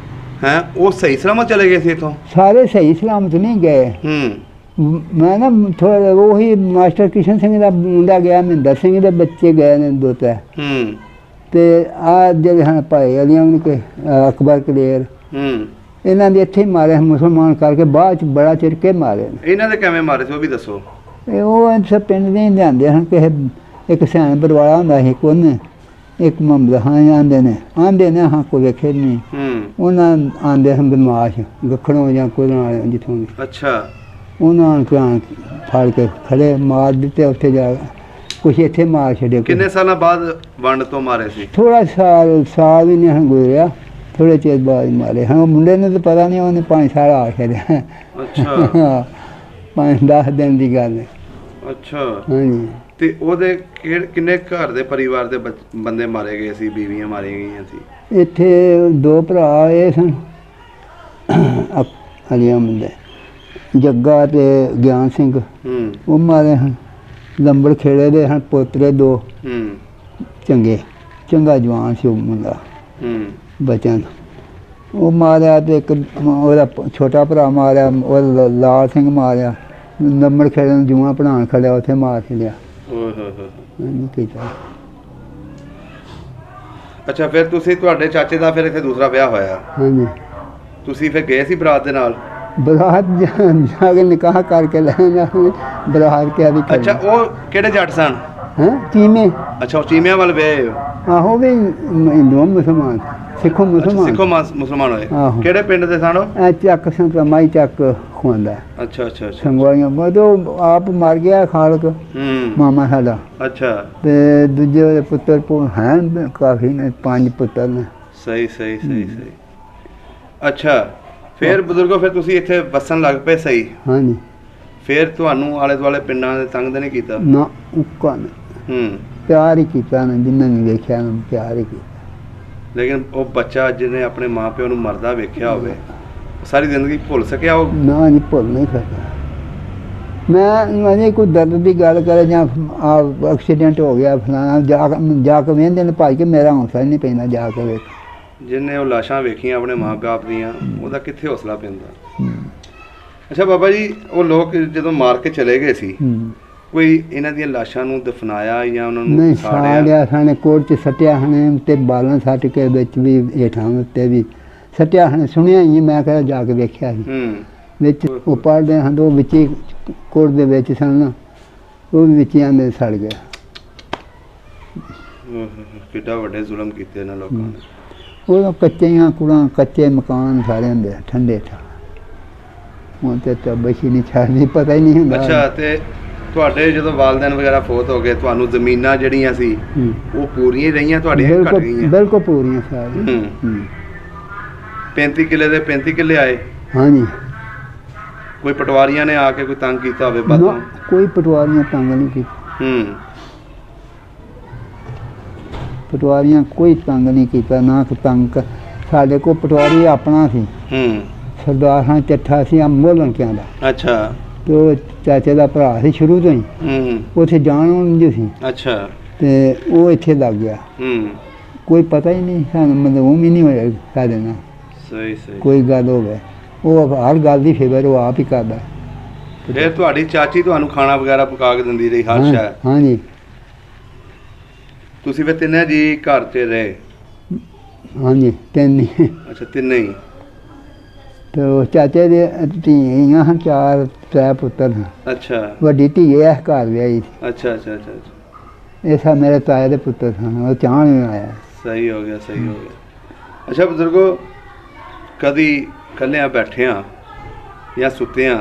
ਹੈਂ ਉਹ ਸਹੀ ਸਲਾਮਤ ਚਲੇ ਗਏ ਸੀ ਇੱਥੋਂ ਸਾਰੇ ਸਹੀ ਸਲਾਮਤ ਨਹੀਂ ਗਏ। ਮੈਂ ਨਾ ਥੋੜਾ ਉਹੀ ਮਾਸਟਰ ਕਿਸ਼ਨ ਸਿੰਘ ਦਾ ਮੁੰਡਾ ਗਿਆ, ਮਹਿੰਦਰ ਸਿੰਘ ਦੇ ਬੱਚੇ ਗਏ ਨੇ 2-3 ਤੇ ਆ ਜਿਹੜੇ ਹਨ ਭਾਈ ਅਲੀਆਂ ਕੇ ਅਕਬਰ ਕਲੇਰ ਇਹਨਾਂ ਦੇ ਇੱਥੇ ਹੀ ਮਾਰੇ ਮੁਸਲਮਾਨ ਕਰਕੇ, ਬਾਅਦ ਚ ਬੜਾ ਚਿਰ ਕੇ ਮਾਰੇ ਨੇ। ਇਹਨਾਂ ਦੇ ਕਿਵੇਂ ਮਾਰੇ ਸੀ ਉਹ ਵੀ ਦੱਸੋ। ਉਹ ਸਭ ਪਿੰਡ ਦੇ ਹੀ ਲਿਆਂਦੇ ਹਨ। ਕਿਸੇ ਇੱਕ ਸੈਨ ਬਰਵਾਲਾ ਹੁੰਦਾ ਸੀ ਕੋਨੇ, ਇੱਕ ਮੁਹੰਮਦ ਖਾਂ ਆਂਦੇ ਨੇ ਹਾਂ ਕੋਈ ਵੇਖੇ ਨਹੀਂ। ਉਹਨਾਂ ਆਂਦੇ ਹਨ ਬਦਮਾਸ਼ ਗੱਖੜੋਂ ਜਾਂ ਕੋਈ ਨਾਲ ਜਿੱਥੋਂ ਵੀ। ਅੱਛਾ ਉਹਨਾਂ ਨੂੰ ਫੜ ਕੇ ਖੜੇ ਮਾਰ ਦਿੱਤੇ ਉੱਥੇ ਜਾ ਕੇ, ਕੁਛ ਇੱਥੇ ਮਾਰ ਛੱਡੇ। ਕਿੰਨੇ ਸਾਲਾਂ ਬਾਅਦ ਵੰਡ ਤੋਂ ਮਾਰੇ ਸੀ? ਥੋੜਾ ਸਾਲ ਵੀ ਨਹੀਂ ਗੁਜ਼ਰਿਆ, ਥੋੜੇ ਚਿਰ ਬਾਅਦ ਮਾਰੇ ਹਾਂ। ਮੁੰਡੇ ਨੂੰ ਤਾਂ ਪਤਾ ਨਹੀਂ, ਉਹਨੇ 5 ਸਾਲ ਆ ਛੱਡਿਆ। ਅੱਛਾ 5-10 ਦਿਨ ਦੀ ਗੱਲ ਹੈ। ਅੱਛਾ ਹਾਂਜੀ ਤੇ ਉਹਦੇ ਕਿੰਨੇ ਘਰ ਦੇ ਪਰਿਵਾਰ ਦੇ ਬੰਦੇ ਮਾਰੇ ਗਏ ਸੀ, ਬੀਵੀਆਂ ਮਾਰੀਆਂ ਗਈਆਂ ਸੀ? ਇੱਥੇ 2 ਭਰਾ ਇਹ ਸਨ ਅਲੀਆਂ ਮੁੰਡੇ, ਜੱਗਾ ਤੇ ਗਿਆਨ ਸਿੰਘ, ਉਹ ਮਾਰੇ ਹਨ। ਲੰਬੜ ਖੇੜੇ ਦੇ ਹਨ ਪੋਤਰੇ 2 ਚੰਗਾ ਜਵਾਨ ਸੀ ਉਹ ਮੁੰਡਾ ਬਚਨ, ਉਹ ਮਾਰਿਆ। ਤੇ ਇੱਕ ਉਹਦਾ ਛੋਟਾ ਭਰਾ ਮਾਰਿਆ, ਉਹ ਲਾਲ ਸਿੰਘ ਮਾਰਿਆ। ਲੰਬੜ ਖੇੜੇ ਨੂੰ ਜੂਆਂ ਪੜ੍ਹਾਉਣ ਖੜਿਆ, ਉੱਥੇ ਮਾਰ ਛੱਡਿਆ। ਕੀਤਾ। ਅੱਛਾ ਫਿਰ ਤੁਸੀਂ ਤੁਹਾਡੇ ਚਾਚੇ ਦਾ ਫਿਰ ਇੱਥੇ ਦੂਸਰਾ ਵਿਆਹ ਹੋਇਆ? ਹਾਂਜੀ ਤੁਸੀਂ ਫਿਰ ਗਏ ਸੀ ਬਰਾਤ ਦੇ ਨਾਲ? ਬਰਾਤ ਜਾ ਕੇ ਨਿਕਾਹ ਕਰਕੇ ਲੈ ਬਰਾਤ ਕਿਹਾ ਵੀ। ਅੱਛਾ ਉਹ ਕਿਹੜੇ ਜੱਟ ਸਨ? ਹੈਂ ਚੀਮੇ। ਅੱਛਾ ਉਹ ਚੀਮਿਆਂ ਵੱਲ ਵਿਆਹੇ ਹੋ? ਆਹੋ ਵੀ ਹਿੰਦੂ ਮੁਸਲਮਾਨ, ਸਿੱਖੋ ਮੁਸਲਮਾਨ ਹੋਏ। ਕਿਹੜੇ ਪਿੰਡ ਦੇ ਸਨ ਉਹ? ਚੱਕ ਸੰਤਮਾਈ ਚੱਕ ਖੁਆਂਦਾ। ਅੱਛਾ ਅੱਛਾ ਅੱਛਾ ਸੰਗਵਾਈਆਂ ਮਤਲਬ ਆਪ ਮਰ ਗਿਆ ਖਾਲਕ ਮਾਮਾ ਸਾਡਾ। ਅੱਛਾ ਤੇ ਦੂਜੇ ਉਹਦੇ ਪੁੱਤਰ ਹਨ ਕਾਫੀ ਨੇ, 5 ਪੁੱਤਰ ਨੇ। ਸਹੀ ਸਹੀ ਸਹੀ ਸਹੀ। ਅੱਛਾ ਫਿਰ ਬਜ਼ੁਰਗੋ ਫਿਰ ਤੁਸੀਂ ਇੱਥੇ ਵਸਣ ਲੱਗ ਪਏ? ਸਹੀ। ਹਾਂਜੀ। ਫਿਰ ਤੁਹਾਨੂੰ ਆਲੇ ਦੁਆਲੇ ਪਿੰਡਾਂ ਦੇ ਤੰਗ ਤਾਂ ਨਹੀਂ ਕੀਤਾ? ਨਾ ਉੱਕਾ ਨਹੀਂ। ਪਿਆਰ ਹੀ ਕੀਤਾ ਨਾ, ਜਿੰਨਾਂ ਨੇ ਵੇਖਿਆ ਨਾ ਪਿਆਰ ਹੀ ਕੀਤਾ। ਲੇਕਿਨ ਉਹ ਬੱਚਾ ਜਿਹਨੇ ਆਪਣੇ ਮਾਂ ਪਿਓ ਨੂੰ ਮਰਦਾ ਵੇਖਿਆ ਹੋਵੇ ਸਾਰੀ ਜ਼ਿੰਦਗੀ ਭੁੱਲ ਸਕਿਆ ਉਹ? ਨਾ ਜੀ ਭੁੱਲ ਨਹੀਂ ਸਕਦਾ। मैं कोई दर्द की गल करे या एक्सीडेंट हो गया फलाना जाके वेंदे ने भाई के मेरा हौसला नहीं पैंदा जाके वेख जिन्हें वो लाशां वेखियां अपने माँ बाप दियां ਉਹਦਾ ਕਿੱਥੇ ਹੌਸਲਾ ਪੈਂਦਾ। ਅੱਛਾ ਬਾਬਾ ਜੀ ਉਹ ਲੋਕ ਜਦੋਂ ਮਾਰ ਕੇ ਚਲੇ ਗਏ ਸੀ ਕੋਈ ਇਹਨਾਂ ਦੀਆਂ ਲਾਸ਼ਾਂ ਨੂੰ ਦਫਨਾਇਆ ਜਾਂ ਉਹਨਾਂ ਨੂੰ ਨਹੀਂ ਸਾੜਿਆ ਸਾਨੇ ਕੋਟ 'ਚ ਸੱਟਿਆ ਹਣੇ ਤੇ ਬਾਲਣ ਸੱਟ ਕੇ ਵਿੱਚ ਵੀ ਹੇਠਾਂ ਉੱਤੇ ਵੀ ਸੱਟਿਆ ਹਣੇ ਸੁਣਿਆ ਹੀ ਮੈਂ ਕਿਹਾ ਜਾ ਕੇ ਵੇਖਿਆ ਸੀ ਵਿੱਚ ਉਹ ਪੜਦੇ ਹਨ ਉਹ ਵਿੱਚ ਕੋਟ ਦੇ ਵਿੱਚ ਸਨ ਉਹ ਵੀ ਵਿੱਚ ਆਂਦੇ ਸੜ ਗਿਆ। ਕਿੱਡਾ ਵੱਡੇ ਜ਼ੁਲਮ ਕੀਤੇ ਇਹਨਾਂ ਲੋਕਾਂ ਨੇ। ਉਹ ਕੱਚੀਆਂ ਕੁੜਾਂ ਕੱਚੇ ਮਕਾਨ ਸਾਰੇ ਹੁੰਦੇ ਠੰਡੇ ਠਾ ਹੁਣ ਤੇ ਬਸ਼ੀ ਨਹੀਂ ਛੱਡਦੀ ਪਤਾ ਹੀ ਨਹੀਂ ਹੁੰਦਾ। ਅੱਛਾ ਤੇ ਤੁਹਾਡੇ ਜਦੋਂ ਵਾਲਦੈਨ ਵਗੈਰਾ ਫੌਤ ਹੋ ਗਏ ਤੁਹਾਨੂੰ ਜ਼ਮੀਨਾਂ ਜਿਹੜੀਆਂ ਸੀ ਉਹ ਪੂਰੀਆਂ ਹੀ ਰਹੀਆਂ ਤੁਹਾਡੀਆਂ ਘਟ ਗਈਆਂ? ਬਿਲਕੁਲ ਪੂਰੀਆਂ ਸਾਰੀਆਂ। 35 ਕਿੱਲੇ ਦੇ 35 ਕਿੱਲੇ ਆਏ? ਹਾਂਜੀ। ਕੋਈ ਪਟਵਾਰੀਆਂ ਨੇ ਆ ਕੇ ਕੋਈ ਤੰਗ ਕੀਤਾ ਹੋਵੇ ਬਾਦੋਂ? ਕੋਈ ਪਟਵਾਰੀਆਂ ਤੰਗ ਨਹੀਂ ਕੀਤੀ। ਪਟਵਾਰੀਆਂ ਕੋਈ ਤੰਗ ਨਹੀਂ ਕੀਤਾ ਨਾ ਕੋਈ ਤੰਗ ਸਾਡੇ ਕੋਲ ਪਟਵਾਰੀ ਆਪਣਾ ਸੀ ਸਰਦਾਰ ਹਾਂ ਚੱਠਾ ਸੀ ਮੋਲਣਕਿਆਂ ਦਾ। ਅੱਛਾ। ਤੇ ਉਹ ਚਾਚੇ ਦਾ ਭਰਾ ਸੀ ਸ਼ੁਰੂ ਤੋਂ ਹੀ ਉੱਥੇ ਜਾਣ ਨਹੀਂ ਸੀ। ਅੱਛਾ। ਤੇ ਉਹ ਇੱਥੇ ਲੱਗ ਗਿਆ। ਕੋਈ ਪਤਾ ਹੀ ਨਹੀਂ ਸਾਨੂੰ ਮਤਲਬ ਉਹ ਵੀ ਨਹੀਂ ਹੋਇਆ ਸਾਡੇ ਨਾਲ। ਸਹੀ ਸਹੀ। ਕੋਈ ਗੱਲ ਹੋਵੇ ਉਹ ਹਰ ਗੱਲ ਦੀ ਫਿਕਰ ਉਹ ਆਪ ਹੀ ਕਰਦਾ। ਫਿਰ ਤੁਹਾਡੀ ਚਾਚੀ ਤੁਹਾਨੂੰ ਖਾਣਾ ਵਗੈਰਾ ਪਕਾ ਕੇ ਦਿੰਦੀ ਰਹੀ ਹਰ ਸ਼ਾਇਦ? ਹਾਂਜੀ। ਤੁਸੀਂ ਫਿਰ ਤਿੰਨੇ ਜੀ ਘਰ 'ਚ ਰਹੇ? ਹਾਂਜੀ ਤਿੰਨ ਹੀ। ਅੱਛਾ ਤਿੰਨੇ ਹੀ। ਤੇ ਉਹ ਚਾਚੇ ਦੇ ਧੀਆਂ ਹਨ 4 ਪੁੱਤਰ ਹਨ। ਅੱਛਾ। ਵੱਡੀ ਧੀ ਇਹ ਘਰ ਵਿਆਹੀ ਸੀ। ਅੱਛਾ ਅੱਛਾ ਅੱਛਾ। ਇਹ ਸਭ ਮੇਰੇ ਤਾਏ ਦੇ ਪੁੱਤਰ ਸਨ ਉਹ ਚਾਹਣ ਵੀ ਆਇਆ। ਸਹੀ ਹੋ ਗਿਆ ਸਹੀ ਹੋ ਗਿਆ। ਅੱਛਾ ਬਜ਼ੁਰਗੋ ਕਦੀ ਇਕੱਲਿਆਂ ਬੈਠਿਆਂ ਜਾਂ ਸੁੱਤਿਆਂ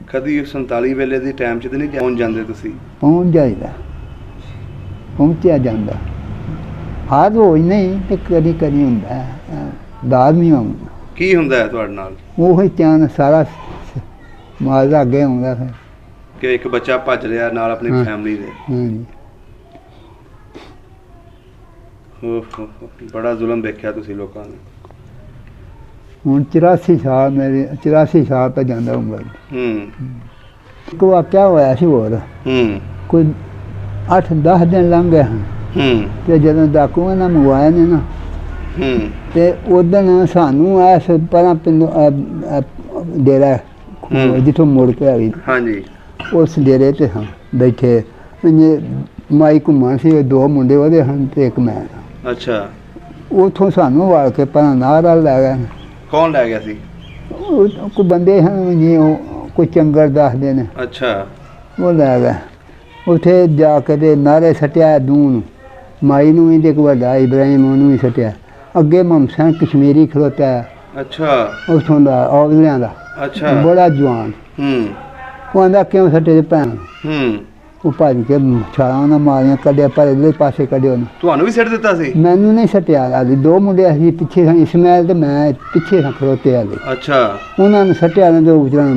ਕਦੀ 47 ਵੇਲੇ ਦੀ ਟਾਈਮ 'ਚ ਤਾਂ ਨਹੀਂ ਪਹੁੰਚ ਜਾਂਦੇ ਤੁਸੀਂ? ਪਹੁੰਚ ਜਾਈਦਾ ਪਹੁੰਚਿਆ ਜਾਂਦਾ ਹਰ ਰੋਜ਼ ਨਹੀਂ ਤੇ ਕਦੀ ਕਦੀ ਹੁੰਦਾ ਲਾਜ਼ਮੀ ਹੁੰਦਾ। ਕੀ ਹੁੰਦਾ ਹੈ ਤੁਹਾਡੇ ਨਾਲ? ਉਹ ਹੀ ਧਿਆਨ ਸਾਰਾ ਮਾਲ ਅੱਗੇ ਆਉਂਦਾ ਫਿਰ ਕਿ ਇੱਕ ਬੱਚਾ ਭੱਜ ਰਿਹਾ ਨਾਲ ਆਪਣੀ ਫੈਮਿਲੀ ਦੇ। ਹਾਂਜੀ। ਬੜਾ ਜ਼ੁਲਮ ਵੇਖਿਆ ਤੁਸੀਂ ਲੋਕਾਂ ਨੇ। ਹੁਣ 84 ਸਾਲ ਮੇਰੇ 84 ਸਾਲ ਤੇ ਜਾਂਦਾ ਉਮਰ। ਇੱਕ ਵਾਕਿਆ ਹੋਇਆ ਸੀ ਹੋਰ ਕੋਈ 8-10 ਦਿਨ ਲੰਘ ਗਏ ਹਨ ਤੇ ਜਦੋਂ ਡਾਕੂਆਂ ਨੇ ਮੰਗਵਾਏ ਨੇ ਨਾ ਤੇ ਉਦੋਂ ਸਾਨੂੰ ਐਸ ਪਰਾਂ ਪਿੰਡ ਡੇਰਾ ਜਿੱਥੋਂ ਮੁੜ ਕੇ ਆਈ ਹਾਂਜੀ ਉਸ ਡੇਰੇ ਤੇ ਹਾਂ ਬੈਠੇ ਮਾਈ ਘੁੰਮਣ ਸੀ 2 ਮੁੰਡੇ ਉਹਦੇ ਹਨ ਤੇ ਇੱਕ ਮੈਂ। ਅੱਛਾ। ਉੱਥੋਂ ਸਾਨੂੰ ਵਾਲ ਕੇ ਪਰਾਂ ਨਾਲ ਲੈ ਗਏ। ਕੌਣ ਲੈ ਗਿਆ ਸੀ? ਕੋਈ ਬੰਦੇ ਹਨ ਜੀ ਉਹ ਕੋਈ ਚੰਗਰ ਦੱਸਦੇ ਨੇ। ਅੱਛਾ। ਉਹ ਲੈ ਗਏ ਉੱਥੇ ਜਾ ਕੇ ਤੇ ਨਾਰੇ ਸੱਟਿਆ ਦੂਨ ਮਾਈ ਨੂੰ ਵੀ ਤੇ ਇੱਕ ਵੱਡਾ ਇਬਰਾਹਿਮ ਉਹਨੂੰ ਵੀ ਸੱਟਿਆ ਅੱਗੇ ਮਮਸਾ ਕਸ਼ਮੀਰੀ ਖਲੋਤਾ। ਅੱਛਾ। ਉੱਥੋਂ ਦਾ ਔਗਲਿਆਂ ਦਾ। ਅੱਛਾ। ਬੜਾ ਜਵਾਨ। ਉਹ ਆਂਦਾ ਕਿਉਂ ਸੱਟੇ ਦੇ ਭੈਣ? ਉਹ ਭੱਜ ਕੇ ਛਾਲਾਂ ਨਾਲ ਮਾਰੀਆਂ ਕੱਢਿਆ ਪਰ ਇਹਦੇ ਪਾਸੇ ਕੱਢਿਓ ਨਾ। ਤੁਹਾਨੂੰ ਵੀ ਸੱਟ ਦਿੱਤਾ ਸੀ? ਮੈਨੂੰ ਨਹੀਂ ਸੱਟਿਆ ਹਾਲੇ 2 ਮੁੰਡੇ ਅਸੀਂ ਪਿੱਛੇ ਸਨ ਇਸਮਾਇਲ ਤੇ ਮੈਂ ਪਿੱਛੇ ਸਾਂ ਖਲੋਤੇ ਹਾਲੇ। ਅੱਛਾ। ਉਹਨਾਂ ਨੂੰ ਸੱਟਿਆ ਨੇ ਦੋ ਵਿਚਾਰਾਂ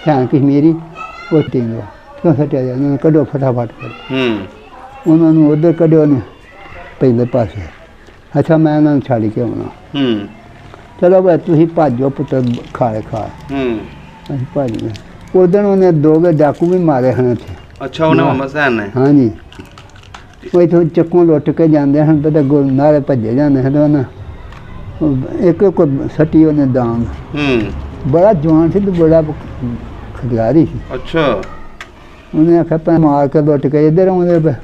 ਭੈਣ ਕਸ਼ਮੀਰੀ ਉਹ ਟਿੰਗਿਆ ਕਿਉਂ ਸੱਟਿਆ ਉਹਨਾਂ ਨੂੰ ਕੱਢੋ ਫਟਾਫਟ ਕਰ। ਉਹਨਾਂ ਨੂੰ ਉੱਧਰ ਕੱਢਿਓ ਨੇ ਪਹਿਲੇ ਪਾਸੇ। ਅੱਛਾ ਮੈਂ ਉਹਨਾਂ ਨੂੰ ਛੱਡ ਕੇ ਆਉਣਾ। ਚਲੋ ਬਈ ਤੁਸੀਂ ਭੱਜੋ ਪੁੱਤਰ ਖਾਏ ਖਾ। ਅਸੀਂ ਭੱਜ ਗਏ। ਉਦੋਂ ਉਹਨੇ 2 ਡਾਕੂ ਵੀ ਮਾਰੇ ਹਨ ਉੱਥੇ। ਅੱਛਾ ਉਹਨੇ ਮੁਹੰਮਦ ਹੁਸੈਨ ਨੇ? ਹਾਂਜੀ। ਉਹ ਇੱਥੋਂ ਚੱਕੋਂ ਲੁੱਟ ਕੇ ਜਾਂਦੇ ਹਨ ਤੇ ਨਾਲੇ ਭੱਜੇ ਜਾਂਦੇ ਹਨ। ਉਹਨਾਂ ਇੱਕ ਸੱਟੀ ਉਹਨੇ ਡਾਂਗ। ਬੜਾ ਜਵਾਨ ਸੀ ਤੇ ਬੜਾ ਖਿਡਾਰੀ ਸੀ। ਅੱਛਾ। ਉਹਨੇ ਆਖਿਆ ਪੈ ਮਾਰ ਕੇ ਲੁੱਟ ਕੇ ਇੱਧਰ ਆਉਂਦੇ ਪਏ।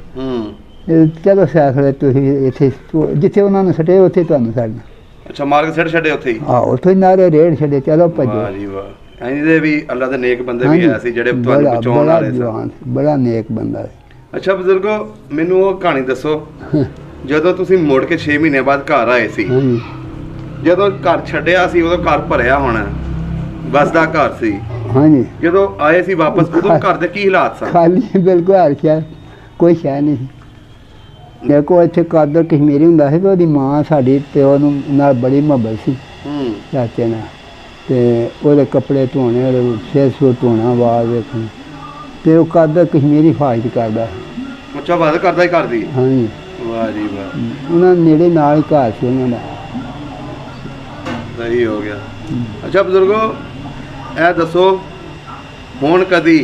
ਚਲੋ ਸੈਖਲੇ ਤੁਸੀਂ ਇੱਥੇ ਜਿੱਥੇ ਉਹਨਾਂ ਨੂੰ ਸੱਟੇ ਉੱਥੇ ਤੁਹਾਨੂੰ ਛੱਡਣਾ। ਅੱਛਾ ਮਾਰ ਕੇ ਸੱਟ ਛੱਡੇ ਉੱਥੇ ਹੀ? ਹਾਂ ਉੱਥੇ ਨਾਲੇ ਰੇਡ ਛੱਡੇ ਚਲੋ ਭੱਜੋ। ਵਾਹ ਜੀ ਵਾਹ। ਇਹਦੇ ਵੀ ਅੱਲਾ ਦੇ ਨੇਕ ਬੰਦੇ ਵੀ ਆਏ ਸੀ ਜਿਹੜੇ ਤੁਹਾਨੂੰ ਬਚਾਉਣ ਵਾਲੇ ਸਨ। ਬੜਾ ਨੇਕ ਬੰਦਾ ਸੀ। ਅੱਛਾ ਬਜ਼ੁਰਗੋ ਮੈਨੂੰ ਉਹ ਕਹਾਣੀ ਦੱਸੋ ਜਦੋਂ ਤੁਸੀਂ ਮੁੜ ਕੇ 6 ਮਹੀਨੇ ਬਾਅਦ ਘਰ ਆਏ ਸੀ ਜਦੋਂ ਘਰ ਛੱਡਿਆ ਸੀ ਉਦੋਂ ਘਰ ਭਰਿਆ ਹੋਣਾ ਬਸਦਾ ਘਰ ਸੀ? ਹਾਂਜੀ। ਜਦੋਂ ਆਏ ਸੀ ਵਾਪਸ ਉਦੋਂ ਘਰ ਦੇ ਕੀ ਹਾਲਾਤ ਸਨ? ਖਾਲੀ ਬਿਲਕੁਲ ਹਰ ਸ਼ੈ ਕੋਈ ਸ਼ੈ ਨਹੀਂ ਸੀ। ਦੇਖੋ ਇੱਥੇ ਕਾਦਰ ਕਸ਼ਮੀਰੀ ਹੁੰਦਾ ਸੀ ਤੇ ਉਹਦੀ ਮਾਂ ਸਾਡੀ ਪਿਓ ਨੂੰ ਨਾਲ ਬੜੀ ਮੁਹੱਬਤ ਸੀ ਚਾਚੇ ਨਾਲ ਤੇ ਉਹਦੇ ਕੱਪੜੇ ਧੋਣੇ ਉਹਦੇ ਸਿਰ ਸੁਰ ਧੋਣਾ ਆਵਾਜ਼ ਵੇਖਣੀ ਤੇ ਉਹ ਕਾਦਰ ਕਸ਼ਮੀਰੀ ਹਿਫਾਜ਼ਤ ਕਰਦਾ। ਅੱਛਾ ਹਿਫਾਜ਼ਤ ਕਰਦਾ ਹੀ ਕਰਦੀ? ਹਾਂਜੀ। ਵਾਹ ਜੀ ਵਾਹ। ਉਹਨਾਂ ਨੇੜੇ ਨਾਲ ਹੀ ਘਰ ਸੀ ਉਹਨਾਂ ਦਾ। ਸਹੀ ਹੋ ਗਿਆ। ਅੱਛਾ ਬਜ਼ੁਰਗੋ ਇਹ ਦੱਸੋ ਹੁਣ ਕਦੀ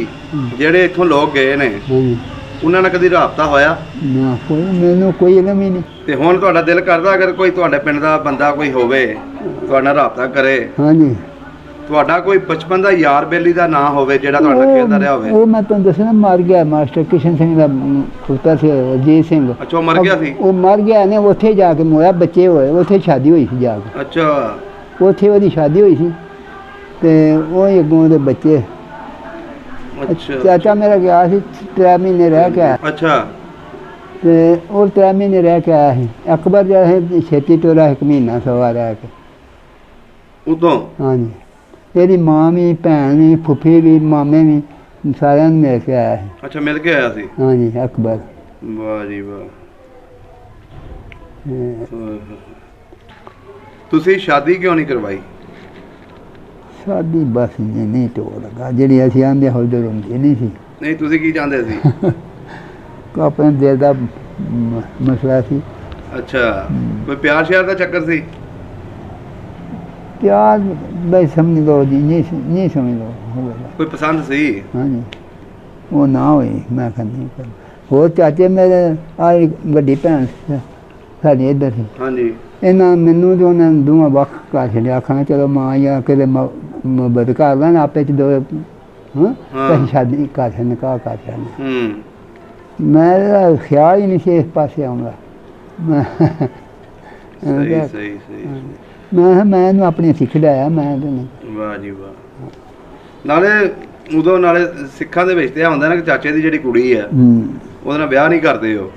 ਜਿਹੜੇ ਇੱਥੋਂ ਲੋਕ ਗਏ ਨੇ ਹਾਂਜੀ ਉਹਨਾਂ ਨਾਲ ਕਦੀ ਰਾਬਤਾ ਹੋਇਆ? ਨਾ ਕੋਈ ਮੈਨੂੰ ਕੋਈ ਇਲਮ ਹੀ ਨਹੀਂ। ਤੇ ਹੁਣ ਤੁਹਾਡਾ ਦਿਲ ਕਰਦਾ ਅਗਰ ਕੋਈ ਤੁਹਾਡੇ ਪਿੰਡ ਦਾ ਬੰਦਾ ਕੋਈ ਹੋਵੇ ਤੁਹਾਡੇ ਨਾਲ ਰਾਬਤਾ ਕਰੇ, ਹਾਂਜੀ ਤੁਹਾਡਾ ਕੋਈ ਬਚਪਨ ਦਾ ਯਾਰ ਬੇਲੀ ਦਾ ਨਾਂ ਹੋਵੇ ਜਿਹੜਾ ਤੁਹਾਡੇ ਨਾਲ ਖੇਡਦਾ ਰਿਹਾ ਹੋਵੇ? ਉਹ ਮੈਂ ਤੁਹਾਨੂੰ ਦੱਸਣਾ ਮਰ ਗਿਆ, ਮਾਸਟਰ ਕਿਸ਼ਨ ਸਿੰਘ ਦਾ ਪੁੱਤਰ ਸੀ ਅਜੀਤ ਸਿੰਘ। ਅੱਛਾ, ਉਹ ਮਰ ਗਿਆ ਸੀ? ਉਹ ਮਰ ਗਿਆ ਨੇ, ਉੱਥੇ ਜਾ ਕੇ ਮੋਇਆ, ਬੱਚੇ ਹੋਏ, ਉੱਥੇ ਸ਼ਾਦੀ ਹੋਈ ਸੀ ਜਾ ਕੇ। ਅੱਛਾ, ਉੱਥੇ ਉਹਦੀ ਸ਼ਾਦੀ ਹੋਈ ਸੀ ਤੇ ਉਹ ਹੀ ਅੱਗੋਂ ਉਹਦੇ ਬੱਚੇ। ਅੱਛਾ ਚਾਚਾ ਮੇਰਾ ਗਿਆ ਸੀ 3 ਮਹੀਨੇ ਰਹਿ ਕੇ ਆਇਆ ਅੱਛਾ ਤੇ ਉਹ 3 ਮਹੀਨੇ ਰਹਿ ਕੇ ਆਇਆ ਸੀ। ਅਕਬਰ ਜਿਹੜਾ ਹੈ ਛੇਤੀ ਤੋਰਾ 1 ਮਹੀਨਾ ਸਵਾ ਰਹਿ ਕੇ। ਉਦੋਂ? ਹਾਂਜੀ, ਇਹਦੀ ਮਾਂ ਵੀ, ਭੈਣ ਵੀ, ਫੁੱਫੀ ਵੀ, ਮਾਮੇ ਵੀ, ਸਾਰਿਆਂ ਨੂੰ ਮਿਲ ਕੇ ਆਇਆ ਸੀ। ਅੱਛਾ, ਮਿਲ ਕੇ ਆਇਆ ਸੀ? ਹਾਂਜੀ, ਅਕਬਰ। ਵਾਹ ਜੀ ਵਾਹ। ਅਹ ਤੁਸੀਂ ਸ਼ਾਦੀ ਕਿਉਂ ਨਹੀਂ ਕਰਵਾਈ? ਸਾਡੀ ਬਸ ਨਹੀਂ ਟੋਲ ਲੱਗਾ, ਜਿਹੜੀ ਅਸੀਂ ਆਂਦੇ ਉਧਰ ਹੁੰਦੀ ਨਹੀਂ ਸੀ। ਨਹੀਂ, ਤੁਸੀਂ ਕੀ ਚਾਹੁੰਦੇ ਸੀ? ਆਪਣੇ ਦਿਲ ਦਾ ਮਸਲਾ ਸੀ। ਅੱਛਾ, ਕੋਈ ਪਿਆਰ ਸ਼ਿਆਰ ਦਾ ਚੱਕਰ ਸੀ? ਪਿਆਰ ਬਈ ਸਮਝ ਲਓ ਜੀ, ਨਹੀਂ ਸਮਝ ਲਓ ਹੋਵੇਗਾ। ਕੋਈ ਪਸੰਦ ਸੀ? ਹਾਂਜੀ, ਉਹ ਨਾ ਹੋਈ, ਮੈਂ ਕਿਹਾ ਨਹੀਂ ਕਰ। ਹੋਰ ਚਾਚੇ ਮੇਰੇ ਆ ਵੱਡੀ ਭੈਣ ਸੀ ਸਾਡੀ ਇੱਧਰ ਸੀ। ਹਾਂਜੀ। ਇਹਨਾਂ ਮੈਨੂੰ ਤੇ ਉਹਨਾਂ ਨੂੰ ਦੋਵਾਂ ਵੱਖ ਕਰ ਛੱਡਿਆ। ਆਖਣਾ ਚਲੋ ਮਾਂ ਜਾਂ ਕਿਤੇ ਮੁਹੱਬਤ ਕਰ ਲੈਣ ਆਪੇ ਚ ਦੋ। ਹਾਂ, ਕਹੀਂ ਸ਼ਾਦੀ ਕਰ ਛੱਡ, ਨਿਕਾਹ ਕਰ ਛੱਡ। ਮੇਰਾ ਖਿਆਲ ਹੀ ਨਹੀਂ ਸੀ ਇਸ ਪਾਸੇ ਆਉਂਦਾ। ਮੈਂ ਸਹੀ ਸਹੀ ਸਹੀ। ਮੈਂ ਇਹਨੂੰ ਆਪਣੀ ਸਿੱਖ ਲਿਆਇਆ ਮੈਂ ਤੇ ਨਹੀਂ। ਵਾਹ ਜੀ ਵਾਹ। ਨਾਲੇ ਉਦੋਂ ਨਾਲੇ ਸਿੱਖਾਂ ਦੇ ਵਿੱਚ ਤੇ ਹੁੰਦਾ ਨਾ ਕਿ ਚਾਚੇ ਦੀ ਜਿਹੜੀ ਕੁੜੀ ਹੈ ਉਹਦੇ ਨਾਲ ਵਿਆਹ ਨਹੀਂ ਕਰਦੇ ਉਹ।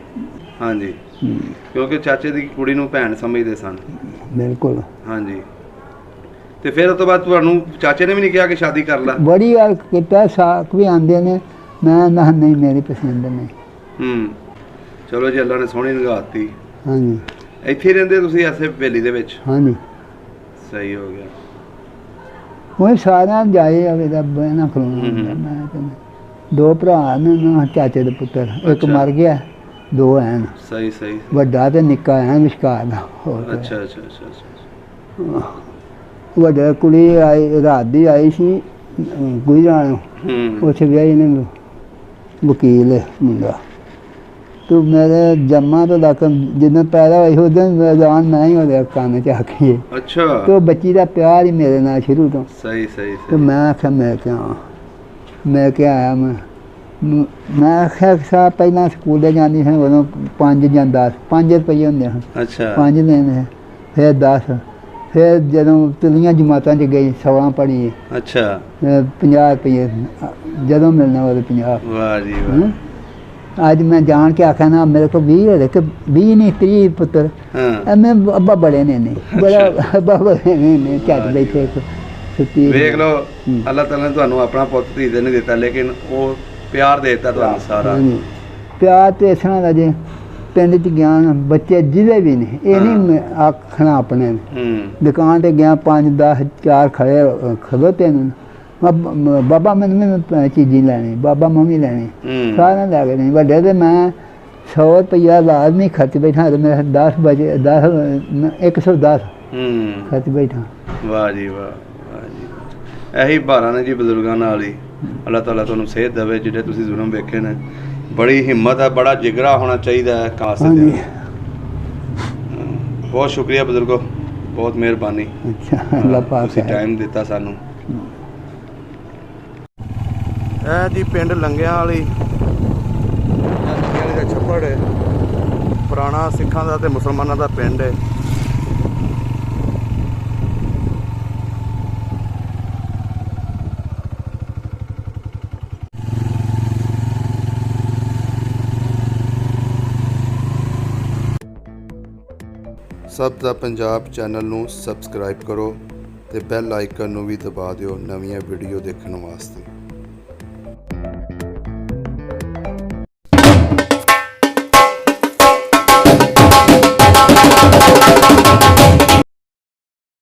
ਹਾਂਜੀ, ਕਿਉਂਕਿ ਚਾਚੇ ਦੀ ਕੁੜੀ ਨੂੰ ਭੈਣ ਸਮਝਦੇ ਸਨ। ਬਿਲਕੁਲ। ਹਾਂਜੀ, ਤੇ ਫਿਰ ਉਸ ਤੋਂ ਬਾਅਦ ਤੁਹਾਨੂੰ ਚਾਚੇ ਨੇ ਵੀ ਨਹੀਂ ਕਿਹਾ ਕਿ ਸ਼ਾਦੀ ਕਰ ਲੈ? ਬੜੀ ਵਾਰ ਕੀਤਾ, ਸਾਕ ਵੀ ਆਉਂਦੇ ਨੇ, ਮੈਂ ਨਾ ਨਹੀਂ ਮੇਰੀ ਪਸੰਦ ਨਹੀਂ। ਚਲੋ ਜੀ, ਅੱਲਾ ਨੇ ਸੋਹਣੀ ਨਿਗਾਹਤੀ। ਹਾਂਜੀ, ਇੱਥੇ ਰਹਿੰਦੇ ਤੁਸੀਂ ਐਸੇ ਹਵੇਲੀ ਦੇ ਵਿੱਚ? ਹਾਂਜੀ, ਸਹੀ ਹੋ ਗਿਆ। ਉਹ ਸਾਰਿਆਂ ਜਾਏ ਆਵੇ ਦਾ ਬਹਿਣਾ ਖਲੋਣਾ। ਮੈਂ ਤੇ 2 ਭਰਾ ਨੇ ਨਾ ਚਾਚੇ ਦੇ ਪੁੱਤਰ, ਇੱਕ ਮਰ ਗਿਆ, 2 ਹਨ। ਸਹੀ ਸਹੀ। ਵੱਡਾ ਤੇ ਨਿੱਕਾ ਹੈ ਵਿਚਕਾਰ ਦਾ। ਅੱਛਾ ਅੱਛਾ ਅੱਛਾ ਅੱਛਾ। ਵੱਡਾ ਕੁੜੀ ਆਈ, ਰਾਤ ਦੀ ਆਈ ਸੀ ਗੁਜਰਾਣੋਂ। ਉੱਥੇ ਵਿਆਹੀ ਨੇ ਵਕੀਲ ਮੁੰਡਾ। ਤੂੰ ਮੇਰੇ ਜੰਮਾ ਤੋਂ ਲੱਕ ਜਦੋਂ ਪੈਦਾ ਹੋਈ ਉਦੋਂ ਮੈਦਾਨ ਮੈਂ ਹੀ ਉਹਦੇ ਕੰਨ 'ਚ ਆਖੀ। ਅੱਛਾ। ਤੇ ਬੱਚੀ ਦਾ ਪਿਆਰ ਹੀ ਮੇਰੇ ਨਾਲ ਸ਼ੁਰੂ ਤੋਂ। ਸਹੀ ਸਹੀ। ਤੇ ਮੈਂ ਆਖਿਆ ਮੈਂ ਕਿਹਾ ਆਇਆ ਮੈਂ ਆਖਿਆ ਸਾਹ ਪਹਿਲਾਂ ਸਕੂਲੇ ਜਾਂਦੀ ਸੀ ਉਦੋਂ 5 ਜਾਂ 10 5 ਰੁਪਏ ਹੁੰਦੇ ਹਨ। ਅੱਛਾ। 5 ਲੈਣੇ, ਫਿਰ 10, ਫਿਰ ਜਦੋਂ ਤੁਲੀਆਂ ਜਮਾਤਾਂ 'ਚ ਗਈ 16 ਪੜ੍ਹੀ। ਅੱਛਾ। 50 ਰੁਪਏ ਜਦੋਂ ਮਿਲਣਾ ਉਹਦੇ 50। ਵਾਹ ਜੀ ਵਾਹ। ਅੱਜ ਮੈਂ ਜਾਣ ਕੇ ਆਖਿਆ ਨਾ ਮੇਰੇ ਕੋਲ 20 ਹੈ ਕਿ 20 ਨਹੀਂ 30 ਪੁੱਤਰ। ਮੈਂ ਅੱਬਾ ਬੜੇ ਨੇ ਨਹੀਂ ਬੜਾ ਅੱਬਾ ਬੜੇ ਨੇ ਝੱਟ ਬੈਠੇ ਸੁੱਤੀ। ਵੇਖ ਲਓ, ਅੱਲਾਹ ਤਾਲਾ ਨੇ ਤੁਹਾਨੂੰ ਆਪਣਾ ਪੁੱਤ ਧੀ ਦੇ ਨਹੀਂ ਦਿੱਤਾ, ਲੇਕਿਨ ਉਹ ਪਿਆਰ ਦੇ ਦਿੱਤਾ ਤੁਹਾਨੂੰ ਸਾਰਾ। ਪਿਆਰ ਤੇ ਇਸ ਤਰ੍ਹਾਂ ਦਾ ਜੇ ਪਿੰਡ 'ਚ ਗਿਆ ਬੱਚੇ ਜਿਹਦੇ ਵੀ ਨੇ, ਇਹ ਨਹੀਂ ਆਖਣਾ ਆਪਣੇ ਦੁਕਾਨ ਤੇ ਗਿਆ 5 10 4 ਖਲੋਤੇ ਨੇ। ਬਾਬਾ ਮੈਨੂੰ ਚੀਜ਼ੀ ਲੈਣੀ, ਬਾਬਾ ਮੰਮੀ ਲੈਣੀ, ਸਾਰਿਆਂ ਲੈ ਕੇ ਨਹੀਂ। ਵੱਡੇ ਤੇ ਮੈਂ 100 ਰੁਪਈਆ ਲਾਜ਼ਮੀ ਖਰਚ ਬੈਠਾ ਤੇ ਮੇਰੇ 10 ਵਜੇ 110 ਖਰਚ ਬੈਠਾ। ਵਾਹ ਜੀ ਵਾਹ, ਵਾਹ ਜੀ ਵਾਹ। ਇਹੀ ਭਾਰਾਂ ਨੇ ਜੀ ਬਜ਼ੁਰਗਾਂ ਨਾਲ ਹੀ। ਅੱਲਾਹ ਤਾਲਾ ਤੁਹਾਨੂੰ ਸਿਹਤ ਦੇਵੇ। ਜਿਹੜੇ ਤੁਸੀਂ ਜ਼ੁਲਮ ਵੇਖੇ ਨੇ, ਬੜੀ ਹਿੰਮਤ ਹੈ, ਬੜਾ ਜਿਗਰਾ ਹੋਣਾ ਚਾਹੀਦਾ ਹੈ ਕਾਸ ਦੇ। ਬਹੁਤ ਸ਼ੁਕਰੀਆ ਬਜ਼ੁਰਗੋ, ਬਹੁਤ ਮਿਹਰਬਾਨੀ। ਅੱਛਾ, ਅੱਲਾਹ ਪਾਕ ਤੁਸੀਂ ਟਾਈਮ ਦਿੱਤਾ ਸਾਨੂੰ। ਇਹ ਜੀ ਪਿੰਡ ਲੰਗਿਆਂ ਵਾਲੀ ਦਾ ਛੱਪੜ ਹੈ, ਪੁਰਾਣਾ ਸਿੱਖਾਂ ਦਾ ਤੇ ਮੁਸਲਮਾਨਾਂ ਦਾ ਪਿੰਡ ਹੈ। ਸਭ ਦਾ ਪੰਜਾਬ ਚੈਨਲ ਨੂੰ ਸਬਸਕ੍ਰਾਈਬ ਕਰੋ ਤੇ ਬੈਲ ਆਈਕਨ ਨੂੰ ਵੀ ਦਬਾ ਦਿਓ ਨਵੀਆਂ ਵੀਡੀਓ ਦੇਖਣ ਵਾਸਤੇ।